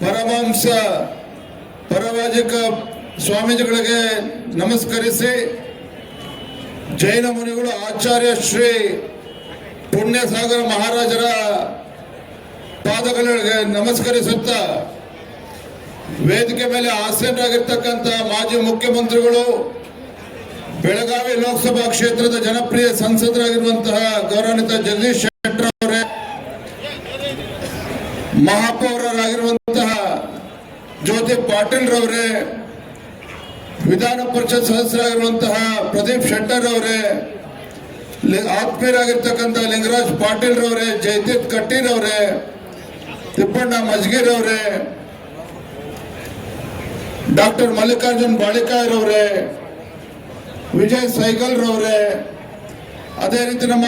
ಪರಮಹಂಸ ಪರವಾಜಿಕ ಸ್ವಾಮೀಜಿಗಳಿಗೆ ನಮಸ್ಕರಿಸಿ ಜೈನ ಮುನಿಗಳು ಆಚಾರ್ಯ ಶ್ರೀ ಪುಣ್ಯಸಾಗರ ಮಹಾರಾಜರ ಪಾದಗಳಿಗೆ ನಮಸ್ಕರಿಸುತ್ತಾ ವೇದಿಕೆ ಮೇಲೆ ಆಸೀನರಾಗಿರ್ತಕ್ಕಂಥ ಮಾಜಿ ಮುಖ್ಯಮಂತ್ರಿಗಳು ಬೆಳಗಾವಿ ಲೋಕಸಭಾ ಕ್ಷೇತ್ರದ ಜನಪ್ರಿಯ ಸಂಸದರಾಗಿರುವಂತಹ ಗೌರವಾನ್ವಿತ ಜಗದೀಶ್ ಶೆಟ್ಟರ್ ಅವರೇ, ಮಹಾಪೌರರಾಗಿರುವಂತಹ ಜ್ಯೋತಿ ಪಾಟೀಲ್ ರವರೇ, ವಿಧಾನ ಪರಿಷತ್ ಸದಸ್ಯರಾಗಿರುವಂತಹ ಪ್ರದೀಪ್ ಶೆಟ್ಟರ್ ಅವರೇ, ಆತ್ಮೀಯರಾಗಿರ್ತಕ್ಕಂಥ ಲಿಂಗರಾಜ್ ಪಾಟೀಲ್ ರವರೇ, ಜಯತೀರ್ಥ್ ಕಟ್ಟೀರ್ ಅವರೇ, ತಿಪ್ಪಣ್ಣ ಮಜ್ಗೀರ್ ಅವರೇ, ಡಾಕ್ಟರ್ ಮಲ್ಲಿಕಾರ್ಜುನ್ ಬಾಳಿಕಾಯರ್ ಅವರೇ, ವಿಜಯ್ ಸೈಗಲ್ ರವರೇ, ಅದೇ ರೀತಿ ನಮ್ಮ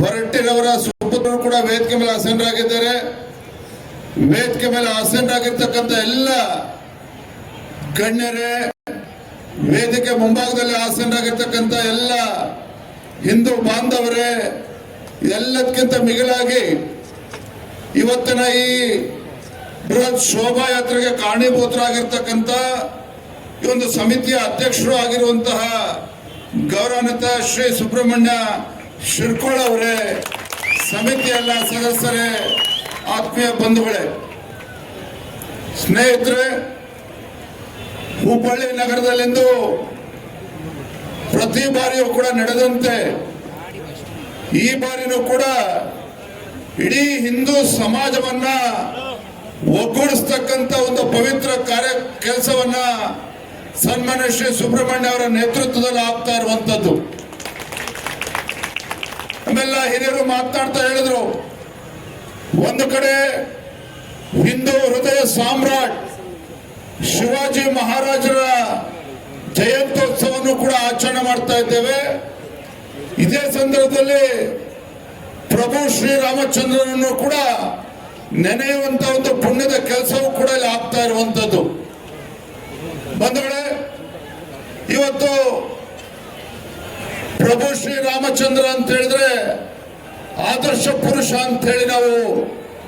ಹೊರಟ್ಟಿರವರ ಸುಪುತ್ರರು ಕೂಡ ವೇದಿಕೆ ಮೇಲೆ ಆಸೀನರಾಗಿದ್ದಾರೆ. ವೇದಿಕೆ ಮೇಲೆ ಆಸೀನರಾಗಿರ್ತಕ್ಕಂಥ ಎಲ್ಲ ಗಣ್ಯರೇ, ವೇದಿಕೆ ಮುಂಭಾಗದಲ್ಲಿ ಆಸೀನರಾಗಿರ್ತಕ್ಕಂಥ ಎಲ್ಲ ಹಿಂದೂ ಬಾಂಧವರೇ, ಎಲ್ಲದಕ್ಕಿಂತ ಮಿಗಿಲಾಗಿ ಇವತ್ತಿನ ಈ ಬೃಹತ್ ಶೋಭಾಯಾತ್ರೆಗೆ ಕಾರಣೀಭೂತರಾಗಿರ್ತಕ್ಕಂಥ ಈ ಒಂದು ಸಮಿತಿಯ ಅಧ್ಯಕ್ಷರು ಆಗಿರುವಂತಹ ಗೌರವಾನ್ವಿತ ಶ್ರೀ ಸುಬ್ರಹ್ಮಣ್ಯ ಶಿರ್ಕೋಳ ಅವರೇ, ಸಮಿತಿಯ ಎಲ್ಲ ಸದಸ್ಯರೇ, ಆತ್ಮೀಯ ಬಂಧುಗಳೇ, ಸ್ನೇಹಿತರೆ, ಹುಬ್ಬಳ್ಳಿ ನಗರದಲ್ಲಿಂದು ಪ್ರತಿ ಬಾರಿಯೂ ಕೂಡ ನಡೆದಂತೆ ಈ ಬಾರಿನೂ ಕೂಡ ಇಡೀ ಹಿಂದೂ ಸಮಾಜವನ್ನ ಒಗ್ಗೂಡಿಸ್ತಕ್ಕಂಥ ಒಂದು ಪವಿತ್ರ ಕೆಲಸವನ್ನ ಸನ್ಮಾನ್ಯ ಶ್ರೀ ಸುಬ್ರಹ್ಮಣ್ಯ ಅವರ ನೇತೃತ್ವದಲ್ಲಿ ಆಗ್ತಾ ಇರುವಂತದ್ದು. ನಮ್ಮೆಲ್ಲ ಹಿರಿಯರು ಮಾತನಾಡ್ತಾ ಹೇಳಿದ್ರು, ಒಂದು ಕಡೆ ಹಿಂದೂ ಹೃದಯ ಸಾಮ್ರಾಟ್ ಶಿವಾಜಿ ಮಹಾರಾಜರ ಜಯಂತ್ಯೋತ್ಸವವನ್ನು ಕೂಡ ಆಚರಣೆ ಮಾಡ್ತಾ ಇದ್ದೇವೆ. ಇದೇ ಸಂದರ್ಭದಲ್ಲಿ ಪ್ರಭು ಶ್ರೀರಾಮಚಂದ್ರನನ್ನು ಕೂಡ ನೆನೆಯುವಂತ ಒಂದು ಪುಣ್ಯದ ಕೆಲಸವೂ ಕೂಡ ಇಲ್ಲಿ ಆಗ್ತಾ ಇರುವಂತದ್ದು. ಬಂಧುಗಳೇ, ಇವತ್ತು ಪ್ರಭು ಶ್ರೀರಾಮಚಂದ್ರ ಅಂತ ಹೇಳಿದ್ರೆ ಆದರ್ಶ ಪುರುಷ ಅಂತ ಹೇಳಿ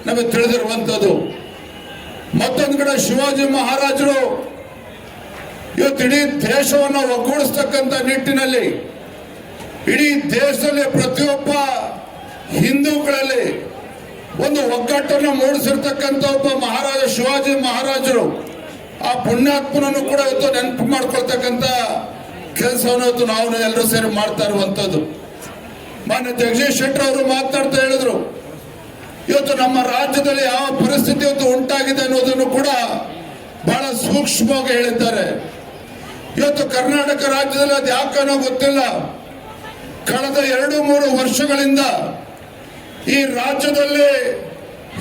ನಮಗೆ ತಿಳಿದಿರುವಂತದ್ದು. ಮತ್ತೊಂದು ಕಡೆ ಶಿವಾಜಿ ಮಹಾರಾಜರು ಇವತ್ತು ಇಡೀ ದೇಶವನ್ನು ಒಗ್ಗೂಡಿಸ್ತಕ್ಕಂಥ ನಿಟ್ಟಿನಲ್ಲಿ ಇಡೀ ದೇಶದಲ್ಲಿ ಪ್ರತಿಯೊಬ್ಬ ಹಿಂದೂಗಳಲ್ಲಿ ಒಂದು ಒಗ್ಗಟ್ಟನ್ನು ಮೂಡಿಸಿರ್ತಕ್ಕಂಥ ಒಬ್ಬ ಮಹಾರಾಜ ಶಿವಾಜಿ ಮಹಾರಾಜರು. ಆ ಪುಣ್ಯಾತ್ಮನನ್ನು ಕೂಡ ಇವತ್ತು ನೆನಪು ಮಾಡ್ಕೊಳ್ತಕ್ಕಂಥ ಕೆಲಸವನ್ನು ಇವತ್ತು ನಾವು ಎಲ್ಲರೂ ಸೇರಿ ಮಾಡ್ತಾ ಇರುವಂತದ್ದು. ಮಾನ್ಯ ಜಗದೀಶ್ ಶೆಟ್ಟರ್ ಅವರು ಮಾತನಾಡ್ತಾ ಹೇಳಿದ್ರು, ಇವತ್ತು ನಮ್ಮ ರಾಜ್ಯದಲ್ಲಿ ಯಾವ ಪರಿಸ್ಥಿತಿ ಇವತ್ತು ಉಂಟಾಗಿದೆ ಅನ್ನೋದನ್ನು ಕೂಡ ಬಹಳ ಸೂಕ್ಷ್ಮವಾಗಿ ಹೇಳಿದ್ದಾರೆ. ಇವತ್ತು ಕರ್ನಾಟಕ ರಾಜ್ಯದಲ್ಲಿ ಅದು ಯಾಕನ್ನೋ ಗೊತ್ತಿಲ್ಲ, ಕಳೆದ 2-3 ವರ್ಷಗಳಿಂದ ಈ ರಾಜ್ಯದಲ್ಲಿ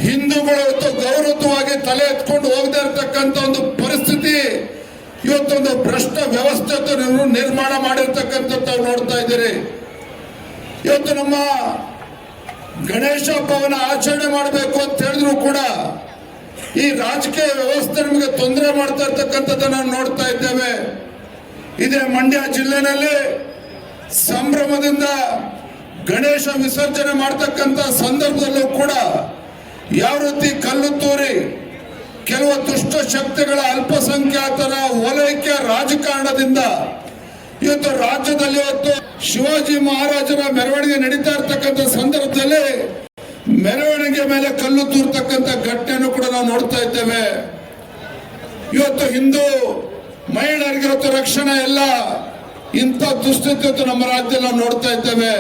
ಹಿಂದೂಗಳು ಇವತ್ತು ಗೌರವವಾಗಿ ತಲೆ ಎತ್ಕೊಂಡು ಹೋಗದೇ ಇರತಕ್ಕಂಥ ಒಂದು ಪರಿಸ್ಥಿತಿ, ಇವತ್ತೊಂದು ಭ್ರಷ್ಟ ವ್ಯವಸ್ಥೆ ನಿರ್ಮಾಣ ಮಾಡಿರ್ತಕ್ಕಂಥದ್ದು ನೋಡ್ತಾ ಇದ್ದೀರಿ. ಇವತ್ತು ನಮ್ಮ ಗಣೇಶ ಹಬ್ಬವನ್ನು ಆಚರಣೆ ಮಾಡಬೇಕು ಅಂತ ಹೇಳಿದ್ರು ಕೂಡ ಈ ರಾಜಕೀಯ ವ್ಯವಸ್ಥೆ ನಮಗೆ ತೊಂದರೆ ಮಾಡ್ತಾ ಇರ್ತಕ್ಕಂಥದ್ದನ್ನು ನೋಡ್ತಾ ಇದ್ದೇವೆ. ಇದೇ ಮಂಡ್ಯ ಜಿಲ್ಲೆನಲ್ಲಿ ಸಂಭ್ರಮದಿಂದ ಗಣೇಶ ವಿಸರ್ಜನೆ ಮಾಡತಕ್ಕಂಥ ಸಂದರ್ಭದಲ್ಲೂ ಕೂಡ ಯಾವ ರೀತಿ ಕಲ್ಲು ತೂರಿ ಕೆಲವು ದುಷ್ಟ ಶಕ್ತಿಗಳ ಅಲ್ಪಸಂಖ್ಯಾತರ ಓಲೈಕೆ ರಾಜಕಾರಣದಿಂದ ಇವತ್ತು ರಾಜ್ಯದಲ್ಲಿ ಇವತ್ತು ಶಿವಾಜಿ ಮಹಾರಾಜರ ಮೆರವಣಿಗೆ ನಡೀತಾ ಇರ್ತಕ್ಕಂಥ ಸಂದರ್ಭದಲ್ಲಿ ಮೆರವಣಿಗೆ ಮೇಲೆ ಕಲ್ಲು ತೂರ್ತಕ್ಕಂಥ ಘಟನೆಯನ್ನು ಕೂಡ ನಾವು ನೋಡ್ತಾ ಇದ್ದೇವೆ. ಇವತ್ತು ಹಿಂದೂ ಮಹಿಳೆಯರಿಗೆ ಇವತ್ತು ರಕ್ಷಣೆ ಇಲ್ಲ, ಇಂಥ ದುಸ್ಥಿತಿ ಇವತ್ತು ನಮ್ಮ ರಾಜ್ಯದಲ್ಲಿ ನಾವು ನೋಡ್ತಾ ಇದ್ದೇವೆ.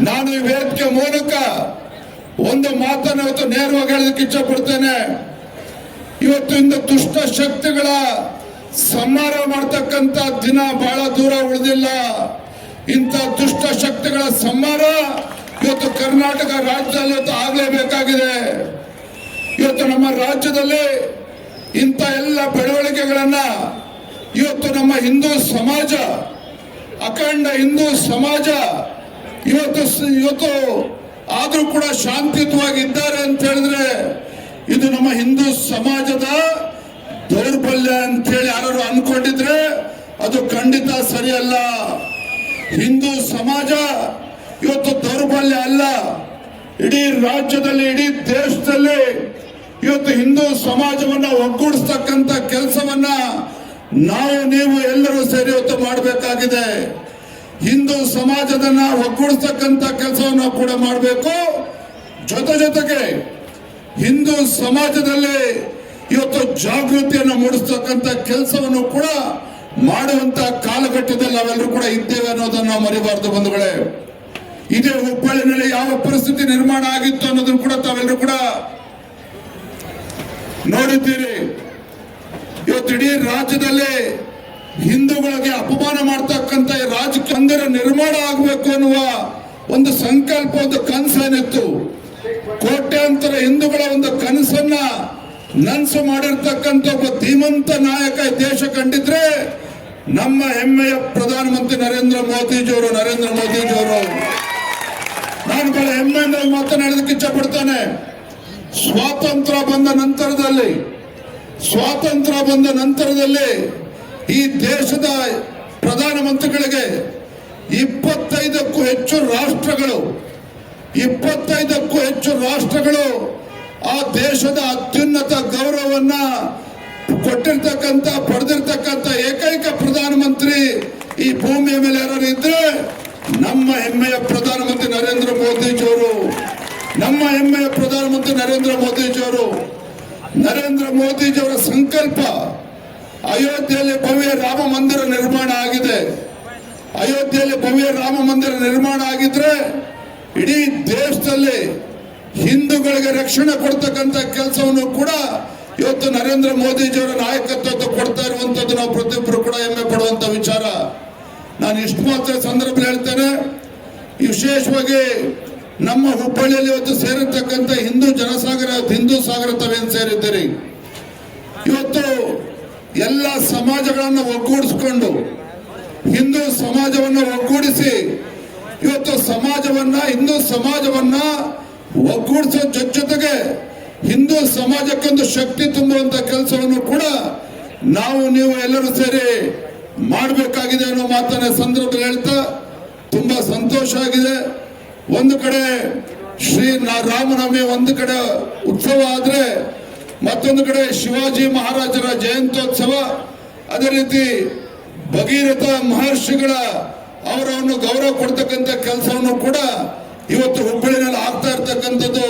ನಾನು ಈ ವೇದಿಕೆ ಮೂಲಕ ಒಂದು ಮಾತನ್ನು ಇವತ್ತು ನೇರವಾಗಿ ಹೇಳೋದಕ್ಕೆ ಇಚ್ಛಪಡ್ತೇನೆ. ಇವತ್ತು ಇಂದು ದುಷ್ಟ ಶಕ್ತಿಗಳ ಸಂಹಾರ ಮಾಡತಕ್ಕಂತ ದಿನ ಬಹಳ ದೂರ ಉಳಿದಿಲ್ಲ. ಇಂಥ ದುಷ್ಟ ಶಕ್ತಿಗಳ ಸಂಹಾರ ಇವತ್ತು ಕರ್ನಾಟಕ ರಾಜ್ಯದಲ್ಲಿ ಇವತ್ತು ಆಗಲೇಬೇಕಾಗಿದೆ. ಇವತ್ತು ನಮ್ಮ ರಾಜ್ಯದಲ್ಲಿ ಇಂಥ ಎಲ್ಲ ಬೆಳವಣಿಗೆಗಳನ್ನ ಇವತ್ತು ನಮ್ಮ ಹಿಂದೂ ಸಮಾಜ, ಅಖಂಡ ಹಿಂದೂ ಸಮಾಜ ಇವತ್ತು ಆದ್ರೂ ಕೂಡ ಶಾಂತಿಯುತವಾಗಿದ್ದಾರೆ ಅಂತ ಹೇಳಿದ್ರೆ ಇದು ನಮ್ಮ ಹಿಂದೂ ಸಮಾಜದ ದೌರ್ಬಲ್ಯ ಅಂತ ಹೇಳಿ ಯಾರು ಅನ್ಕೊಂಡಿದ್ರೆ ಅದು ಖಂಡಿತ ಸರಿಯಲ್ಲ. ಹಿಂದೂ ಸಮಾಜ ಇವತ್ತು ದೌರ್ಬಲ್ಯ ಅಲ್ಲ. ಇಡೀ ರಾಜ್ಯದಲ್ಲಿ, ಇಡೀ ದೇಶದಲ್ಲಿ ಇವತ್ತು ಹಿಂದೂ ಸಮಾಜವನ್ನ ಒಗ್ಗೂಡಿಸ್ತಕ್ಕಂಥ ಕೆಲಸವನ್ನ ನೀವು ಎಲ್ಲರೂ ಸೇರಿ ಇವತ್ತು ಮಾಡಬೇಕಾಗಿದೆ. ಹಿಂದೂ ಸಮಾಜದನ್ನ ಒಗ್ಗೂಡಿಸ್ತಕ್ಕಂಥ ಕೆಲಸವನ್ನು ಕೂಡ ಮಾಡಬೇಕು. ಜೊತೆಗೆ ಹಿಂದೂ ಸಮಾಜದಲ್ಲಿ ಇವತ್ತು ಜಾಗೃತಿಯನ್ನು ಮೂಡಿಸ್ತಕ್ಕಂಥ ಕೆಲಸವನ್ನು ಕೂಡ ಮಾಡುವಂತ ಕಾಲಘಟ್ಟದಲ್ಲಿ ನಾವೆಲ್ಲರೂ ಕೂಡ ಇದ್ದೇವೆ ಅನ್ನೋದನ್ನು ನಾವು ಮರಿಬಾರದು ಬಂಧುಗಳೇ. ಇದೇ ಹುಬ್ಬಳ್ಳಿನಲ್ಲಿ ಯಾವ ಪರಿಸ್ಥಿತಿ ನಿರ್ಮಾಣ ಆಗಿತ್ತು ಅನ್ನೋದನ್ನು ಕೂಡ ತಾವೆಲ್ಲರೂ ಕೂಡ ನೋಡಿದ್ದೀರಿ. ಇವತ್ತು ಇಡೀ ರಾಜ್ಯದಲ್ಲಿ ಹಿಂದೂಗಳಿಗೆ ಅಪಮಾನ ಮಾಡ್ತಕ್ಕಂಥ ರಾಜಕೀಯ ಮಂದಿರ ನಿರ್ಮಾಣ ಆಗಬೇಕು ಅನ್ನುವ ಒಂದು ಸಂಕಲ್ಪ, ಒಂದು ಕನಸೇನಿತ್ತು. ಕೋಟ್ಯಾಂತರ ಹಿಂದೂಗಳ ಒಂದು ಕನಸನ್ನ ನನಸು ಮಾಡಿರ್ತಕ್ಕಂಥ ಒಬ್ಬ ಧೀಮಂತ ನಾಯಕ ಈ ದೇಶ ಕಂಡಿದ್ರೆ ನಮ್ಮ ಹೆಮ್ಮೆಯ ಪ್ರಧಾನಮಂತ್ರಿ ನರೇಂದ್ರ ಮೋದಿಜಿಯವರು. ನಾನು ಬಹಳ ಹೆಮ್ಮೆಯಿಂದ ಮಾತನಾಡೋದಕ್ಕೆ ಇಚ್ಛೆ ಪಡ್ತೇನೆ. ಸ್ವಾತಂತ್ರ್ಯ ಬಂದ ನಂತರದಲ್ಲಿ ಈ ದೇಶದ ಪ್ರಧಾನಮಂತ್ರಿಗಳಿಗೆ 25ಕ್ಕೂ ಹೆಚ್ಚು ರಾಷ್ಟ್ರಗಳು ಆ ದೇಶದ ಅತ್ಯುನ್ನತ ಗೌರವವನ್ನ ಪಡೆದಿರ್ತಕ್ಕಂಥ ಏಕೈಕ ಪ್ರಧಾನಮಂತ್ರಿ ಈ ಭೂಮಿಯ ಮೇಲೆ ಯಾರು ಇದ್ರೆ ನಮ್ಮ ಹೆಮ್ಮೆಯ ಪ್ರಧಾನಮಂತ್ರಿ ನರೇಂದ್ರ ಮೋದಿಜಿಯವರ ಸಂಕಲ್ಪ. ಅಯೋಧ್ಯೆಯಲ್ಲಿ ಭವ್ಯ ರಾಮ ಮಂದಿರ ನಿರ್ಮಾಣ ಆಗಿದ್ರೆ ಇಡೀ ದೇಶದಲ್ಲಿ ಹಿಂದೂಗಳಿಗೆ ರಕ್ಷಣೆ ಕೊಡ್ತಕ್ಕಂಥ ಕೆಲಸವನ್ನು ಕೂಡ ಇವತ್ತು ನರೇಂದ್ರ ಮೋದಿಜಿಯವರ ನಾಯಕತ್ವ ಕೊಡ್ತಾ ಇರುವಂತದ್ದು ನಾವು ಪ್ರತಿಯೊಬ್ಬರು ಕೂಡ ಹೆಮ್ಮೆ ಪಡುವಂತ ವಿಚಾರ. ನಾನು ಇಷ್ಟು ಮಾತ್ರ ಸಂದರ್ಭದಲ್ಲಿ ಹೇಳ್ತೇನೆ. ವಿಶೇಷವಾಗಿ ನಮ್ಮ ಹುಬ್ಬಳ್ಳಿಯಲ್ಲಿ ಇವತ್ತು ಸೇರಿರ್ತಕ್ಕಂಥ ಹಿಂದೂ ಸಾಗರ ತಾವೇನು ಸೇರಿದ್ದೀರಿ, ಇವತ್ತು ಎಲ್ಲ ಸಮಾಜಗಳನ್ನು ಒಗ್ಗೂಡಿಸಿಕೊಂಡು ಹಿಂದೂ ಸಮಾಜವನ್ನು ಒಗ್ಗೂಡಿಸಿ ಇವತ್ತು ಹಿಂದೂ ಸಮಾಜವನ್ನ ಒಗ್ಗೂಡಿಸೋ ಜೊತೆಗೆ ಹಿಂದೂ ಸಮಾಜಕ್ಕೊಂದು ಶಕ್ತಿ ತುಂಬುವಂತ ಕೆಲಸವನ್ನು ಕೂಡ ನೀವು ಎಲ್ಲರೂ ಸೇರಿ ಮಾಡಬೇಕಾಗಿದೆ ಅನ್ನೋ ಮಾತನ್ನ ಸಂದರ್ಭದಲ್ಲಿ ಹೇಳ್ತಾ ತುಂಬಾ ಸಂತೋಷ ಆಗಿದೆ. ಒಂದು ಕಡೆ ರಾಮನವಮಿ ಒಂದು ಕಡೆ ಉತ್ಸವ ಆದ್ರೆ ಮತ್ತೊಂದು ಕಡೆ ಶಿವಾಜಿ ಮಹಾರಾಜರ ಜಯಂತ್ಯೋತ್ಸವ, ಅದೇ ರೀತಿ ಭಗೀರಥ ಮಹರ್ಷಿಗಳ ಅವರನ್ನು ಗೌರವ ಕೊಡ್ತಕ್ಕಂಥ ಕೆಲಸವನ್ನು ಕೂಡ ಇವತ್ತು ಹುಬ್ಬಳ್ಳಿನಲ್ಲಿ ಆಗ್ತಾ ಇರ್ತಕ್ಕಂಥದ್ದು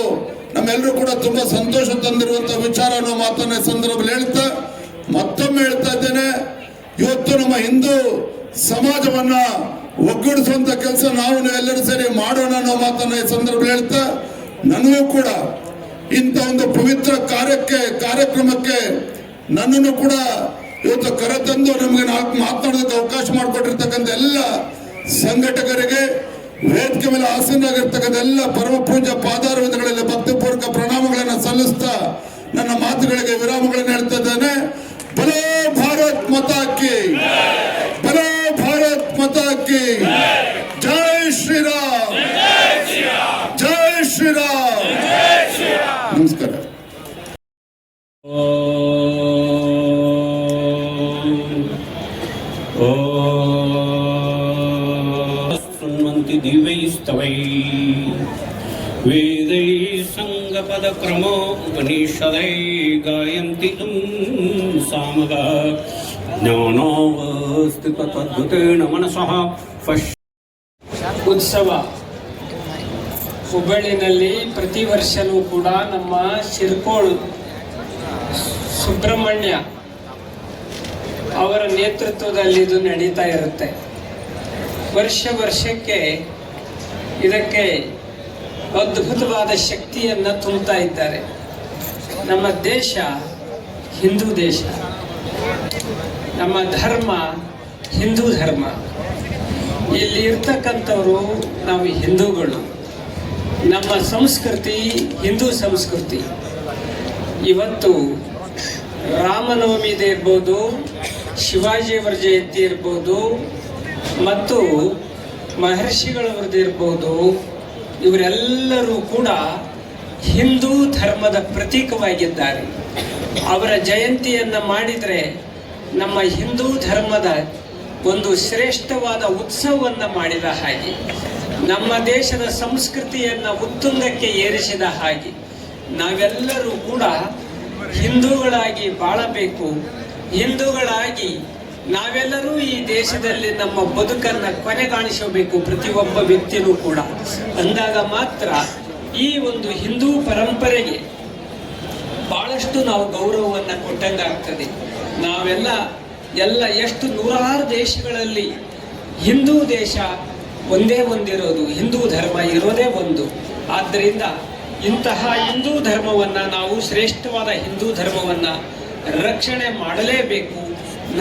ನಮ್ಮೆಲ್ಲರೂ ಕೂಡ ತುಂಬಾ ಸಂತೋಷ ತಂದಿರುವಂತಹ ವಿಚಾರ ಅನ್ನೋ ಮಾತನ್ನ ಸಂದರ್ಭದಲ್ಲಿ ಹೇಳ್ತಾ ಮತ್ತೊಮ್ಮೆ ಹೇಳ್ತಾ ಇದ್ದೇನೆ. ಇವತ್ತು ನಮ್ಮ ಹಿಂದೂ ಸಮಾಜವನ್ನ ಒಗ್ಗೂಡಿಸುವಂತ ಕೆಲಸ ನಾವು ಎಲ್ಲರೂ ಸೇರಿ ಮಾಡೋಣ ಅನ್ನೋ ಮಾತನ್ನ ಈ ಸಂದರ್ಭದಲ್ಲಿ ಹೇಳ್ತಾ, ನನಗೂ ಕೂಡ ಇಂಥ ಒಂದು ಪವಿತ್ರ ಕಾರ್ಯಕ್ರಮಕ್ಕೆ ನನ್ನನ್ನು ಕೂಡ ಇವತ್ತು ಕರೆತಂದು ನಮಗೆ ಮಾತನಾಡೋದಕ್ಕೆ ಅವಕಾಶ ಮಾಡಿಕೊಟ್ಟಿರ್ತಕ್ಕಂಥ ಎಲ್ಲ ಸಂಘಟಕರಿಗೆ, ವೇದಿಕೆ ಮೇಲೆ ಆಸೀನರಾಗಿರ್ತಕ್ಕಂಥ ಎಲ್ಲ ಪರಮ ಪೂಜ್ಯ ಪಾದಾರವಿಂದಗಳಲ್ಲಿ ಭಕ್ತಿಪೂರ್ವಕ ಪ್ರಣಾಮಗಳನ್ನು ಸಲ್ಲಿಸ್ತಾ ನನ್ನ ಮಾತುಗಳಿಗೆ ವಿರಾಮಗಳನ್ನು ಹೇಳ್ತಾ ಇದ್ದೇನೆ. ಬಲೋ ಭಾರತ್ ಮಾತಾ ಕಿ, ಬಲೋ ಭಾರತ್ ಮಾತಾ ಕಿ, ಜೈ ಶ್ರೀರಾಮ್, ಜೈ ಶ್ರೀರಾಮ್. ನಮಸ್ಕಾರ. ಶೃಣ್ವಂತಿ ದಿವ್ಯೈಸ್ತವೈ ವೇದೈ ಸಂಗಪದ ಕ್ರಮೋ ಉಪನಿಷದೈ ಗಾಯಂತಿ ಸಾಮಗ ಜ್ಞಾನೋವಸ್ಥಿತ ತದ್ಭುತೇನ ಮನಸಃ ಉತ್ಸವ ಹುಬ್ಬಳ್ಳಿನಲ್ಲಿ ಪ್ರತಿ ವರ್ಷವೂ ಕೂಡ ನಮ್ಮ ಶಿರ್ಕೋಳು ಸುಬ್ರಹ್ಮಣ್ಯ ಅವರ ನೇತೃತ್ವದಲ್ಲಿ ಇದು ನಡೀತಾ ಇರುತ್ತೆ. ವರ್ಷಕ್ಕೆ ಇದಕ್ಕೆ ಅದ್ಭುತವಾದ ಶಕ್ತಿಯನ್ನು ತುಂಬುತ್ತಾ ಇದ್ದಾರೆ. ನಮ್ಮ ದೇಶ ಹಿಂದೂ ದೇಶ, ನಮ್ಮ ಧರ್ಮ ಹಿಂದೂ ಧರ್ಮ. ಇಲ್ಲಿ ಇರ್ತಕ್ಕಂಥವರು ನಾವು ಹಿಂದೂಗಳು. ನಮ್ಮ ಸಂಸ್ಕೃತಿ ಹಿಂದೂ ಸಂಸ್ಕೃತಿ. ಇವತ್ತು ರಾಮನವಮಿದೆ ಇರ್ಬೋದು, ಶಿವಾಜಿಯವರ ಜಯಂತಿ ಇರ್ಬೋದು, ಮತ್ತು ಮಹರ್ಷಿಗಳವ್ರದ್ದು ಇರ್ಬೋದು, ಇವರೆಲ್ಲರೂ ಕೂಡ ಹಿಂದೂ ಧರ್ಮದ ಪ್ರತೀಕವಾಗಿದ್ದಾರೆ. ಅವರ ಜಯಂತಿಯನ್ನು ಮಾಡಿದರೆ ನಮ್ಮ ಹಿಂದೂ ಧರ್ಮದ ಒಂದು ಶ್ರೇಷ್ಠವಾದ ಉತ್ಸವವನ್ನು ಮಾಡಿದ ಹಾಗೆ, ನಮ್ಮ ದೇಶದ ಸಂಸ್ಕೃತಿಯನ್ನು ಉತ್ತುಂಗಕ್ಕೆ ಏರಿಸಿದ ಹಾಗೆ, ನಾವೆಲ್ಲರೂ ಕೂಡ ಹಿಂದೂಗಳಾಗಿ ಬಾಳಬೇಕು. ಹಿಂದೂಗಳಾಗಿ ನಾವೆಲ್ಲರೂ ಈ ದೇಶದಲ್ಲಿ ನಮ್ಮ ಬದುಕನ್ನು ಕೊನೆಗಾಣಿಸಬೇಕು, ಪ್ರತಿಯೊಬ್ಬ ವ್ಯಕ್ತಿಯೂ ಕೂಡ. ಅಂದಾಗ ಮಾತ್ರ ಈ ಒಂದು ಹಿಂದೂ ಪರಂಪರೆಗೆ ಬಹಳಷ್ಟು ನಾವು ಗೌರವವನ್ನು ಕೊಟ್ಟಂಗಾಗ್ತದೆ. ನಾವೆಲ್ಲ ಎಷ್ಟು ನೂರಾರು ದೇಶಗಳಲ್ಲಿ ಹಿಂದೂ ದೇಶ ಒಂದೇ ಒಂದಿರೋದು, ಹಿಂದೂ ಧರ್ಮ ಇರೋದೇ ಒಂದು. ಆದ್ದರಿಂದ ಇಂತಹ ಹಿಂದೂ ಧರ್ಮವನ್ನು ನಾವು ಶ್ರೇಷ್ಠವಾದ ಹಿಂದೂ ಧರ್ಮವನ್ನು ರಕ್ಷಣೆ ಮಾಡಲೇಬೇಕು.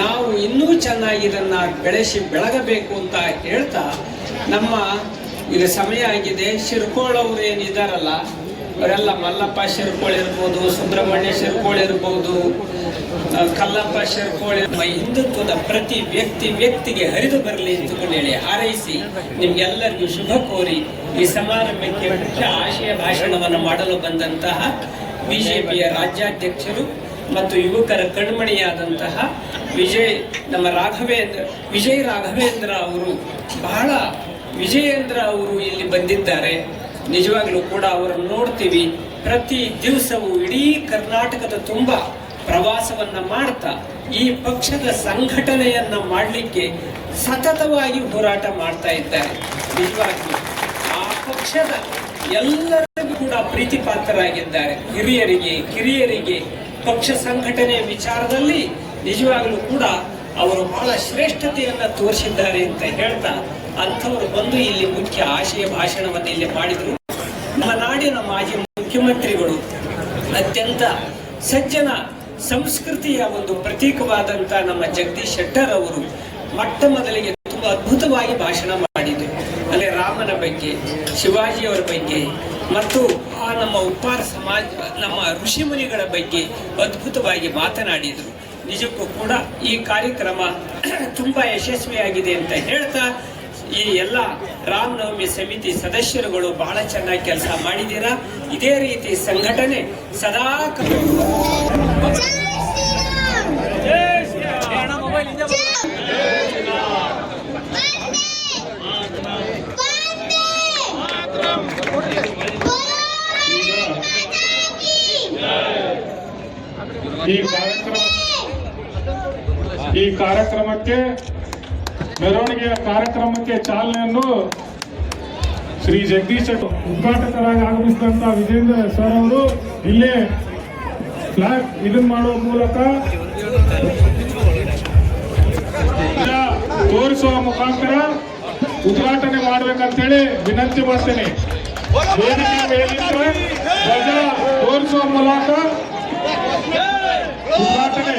ನಾವು ಇನ್ನೂ ಚೆನ್ನಾಗಿ ಇದನ್ನು ಬೆಳಗಬೇಕು ಅಂತ ಹೇಳ್ತಾ, ನಮ್ಮ ಈಗ ಸಮಯ ಆಗಿದೆ. ಶಿರ್ಕೋಳ್ ಅವರು ಏನಿದ್ದಾರಲ್ಲ, ಅವರೆಲ್ಲ ಮಲ್ಲಪ್ಪ ಶಿರ್ಕೋಳ್ ಇರ್ಬೋದು, ಸುಬ್ರಹ್ಮಣ್ಯ ಶಿರ್ಕೋಳ್ ಇರ್ಬೋದು, ಕಲ್ಲಪ್ಪ ಶಿರ್ಕೋಳ್, ಹಿಂದುತ್ವದ ಪ್ರತಿ ವ್ಯಕ್ತಿಗೆ ಹರಿದು ಬರಲಿ ಅಂತಕೊಂಡು ಹೇಳಿ ಹಾರೈಸಿ ನಿಮ್ಗೆಲ್ಲರಿಗೂ ಶುಭ ಕೋರಿ ಈ ಸಮಾರಂಭಕ್ಕೆ ಮುಖ್ಯ ಆಶಯ ಭಾಷಣವನ್ನು ಮಾಡಲು ಬಂದಂತಹ ಬಿಜೆಪಿಯ ರಾಜ್ಯಾಧ್ಯಕ್ಷರು ಮತ್ತು ಯುವಕರ ಕಣ್ಮಣಿಯಾದಂತಹ ವಿಜಯ್ ರಾಘವೇಂದ್ರ ಅವರು, ಬಹಳ ವಿಜಯೇಂದ್ರ ಅವರು ಇಲ್ಲಿ ಬಂದಿದ್ದಾರೆ. ನಿಜವಾಗ್ಲೂ ಕೂಡ ಅವರನ್ನು ನೋಡ್ತೀವಿ. ಪ್ರತಿ ದಿವಸವೂ ಇಡೀ ಕರ್ನಾಟಕದ ತುಂಬ ಪ್ರವಾಸವನ್ನ ಮಾಡ್ತಾ ಈ ಪಕ್ಷದ ಸಂಘಟನೆಯನ್ನ ಮಾಡಲಿಕ್ಕೆ ಸತತವಾಗಿ ಹೋರಾಟ ಮಾಡ್ತಾ ಇದ್ದಾರೆ. ನಿಜವಾಗ್ಲೂ ಆ ಪಕ್ಷದ ಎಲ್ಲರಿಗೂ ಕೂಡ ಪ್ರೀತಿಪಾತ್ರರಾಗಿದ್ದಾರೆ. ಹಿರಿಯರಿಗೆ ಕಿರಿಯರಿಗೆ ಪಕ್ಷ ಸಂಘಟನೆ ವಿಚಾರದಲ್ಲಿ ನಿಜವಾಗ್ಲೂ ಕೂಡ ಅವರು ಬಹಳ ಶ್ರೇಷ್ಠತೆಯನ್ನ ತೋರಿಸಿದ್ದಾರೆ ಅಂತ ಹೇಳ್ತಾ, ಅಂಥವರು ಬಂದು ಇಲ್ಲಿ ಮುಖ್ಯ ಆಶಯ ಭಾಷಣವನ್ನು ಇಲ್ಲಿ ಮಾಡಿದರು. ನಮ್ಮ ನಾಡಿನ ಮಾಜಿ ಮುಖ್ಯಮಂತ್ರಿಗಳು, ಅತ್ಯಂತ ಸಜ್ಜನ ಸಂಸ್ಕೃತಿಯ ಒಂದು ಪ್ರತೀಕವಾದಂಥ ನಮ್ಮ ಜಗದೀಶ್ ಶೆಟ್ಟರ್ ಅವರು ಮೊಟ್ಟ ಮೊದಲಿಗೆ ತುಂಬ ಅದ್ಭುತವಾಗಿ ಭಾಷಣ ಮಾಡಿದರು. ಅಂದರೆ ರಾಮನ ಬಗ್ಗೆ, ಶಿವಾಜಿಯವರ ಬಗ್ಗೆ ಮತ್ತು ನಮ್ಮ ಉಪ್ಪಾರ ಸಮಾಜ, ನಮ್ಮ ಋಷಿಮುನಿಗಳ ಬಗ್ಗೆ ಅದ್ಭುತವಾಗಿ ಮಾತನಾಡಿದರು. ನಿಜಕ್ಕೂ ಕೂಡ ಈ ಕಾರ್ಯಕ್ರಮ ತುಂಬ ಯಶಸ್ವಿಯಾಗಿದೆ ಅಂತ ಹೇಳ್ತಾ, ಈ ಎಲ್ಲ ರಾಮನವಮಿ ಸಮಿತಿ ಸದಸ್ಯರುಗಳು ಬಹಳ ಚೆನ್ನಾಗಿ ಕೆಲಸ ಮಾಡಿದ್ದೀರಾ. ಇದೇ ರೀತಿ ಸಂಘಟನೆ ಸದಾ ಈ ಕಾರ್ಯಕ್ರಮಕ್ಕೆ ಮೆರವಣಿಗೆಯ ಕಾರ್ಯಕ್ರಮಕ್ಕೆ ಚಾಲನೆಯನ್ನು ಶ್ರೀ ಜಗದೀಶ್ ಶೆಟ್ಟರ್ ಉದ್ಘಾಟಕರಾಗಿ ಆಗಮಿಸಿದಂತ ವಿಜೇಂದ್ರ ಸರ್ ಅವರು ಇಲ್ಲೇ ಫ್ಲಾಗ್ ಇದನ್ನ ಮಾಡುವ ಮೂಲಕ ತೋರಿಸುವ ಮುಖಾಂತರ ಉದ್ಘಾಟನೆ ಮಾಡ್ಬೇಕಂತೇಳಿ ವಿನಂತಿ ಮಾಡ್ತೇನೆ. ವೇದಿಕೆ ಮೇಲಿಂದ ಧ್ವಜ ತೋರಿಸುವ ಮೂಲಕ ಉದ್ಘಾಟನೆ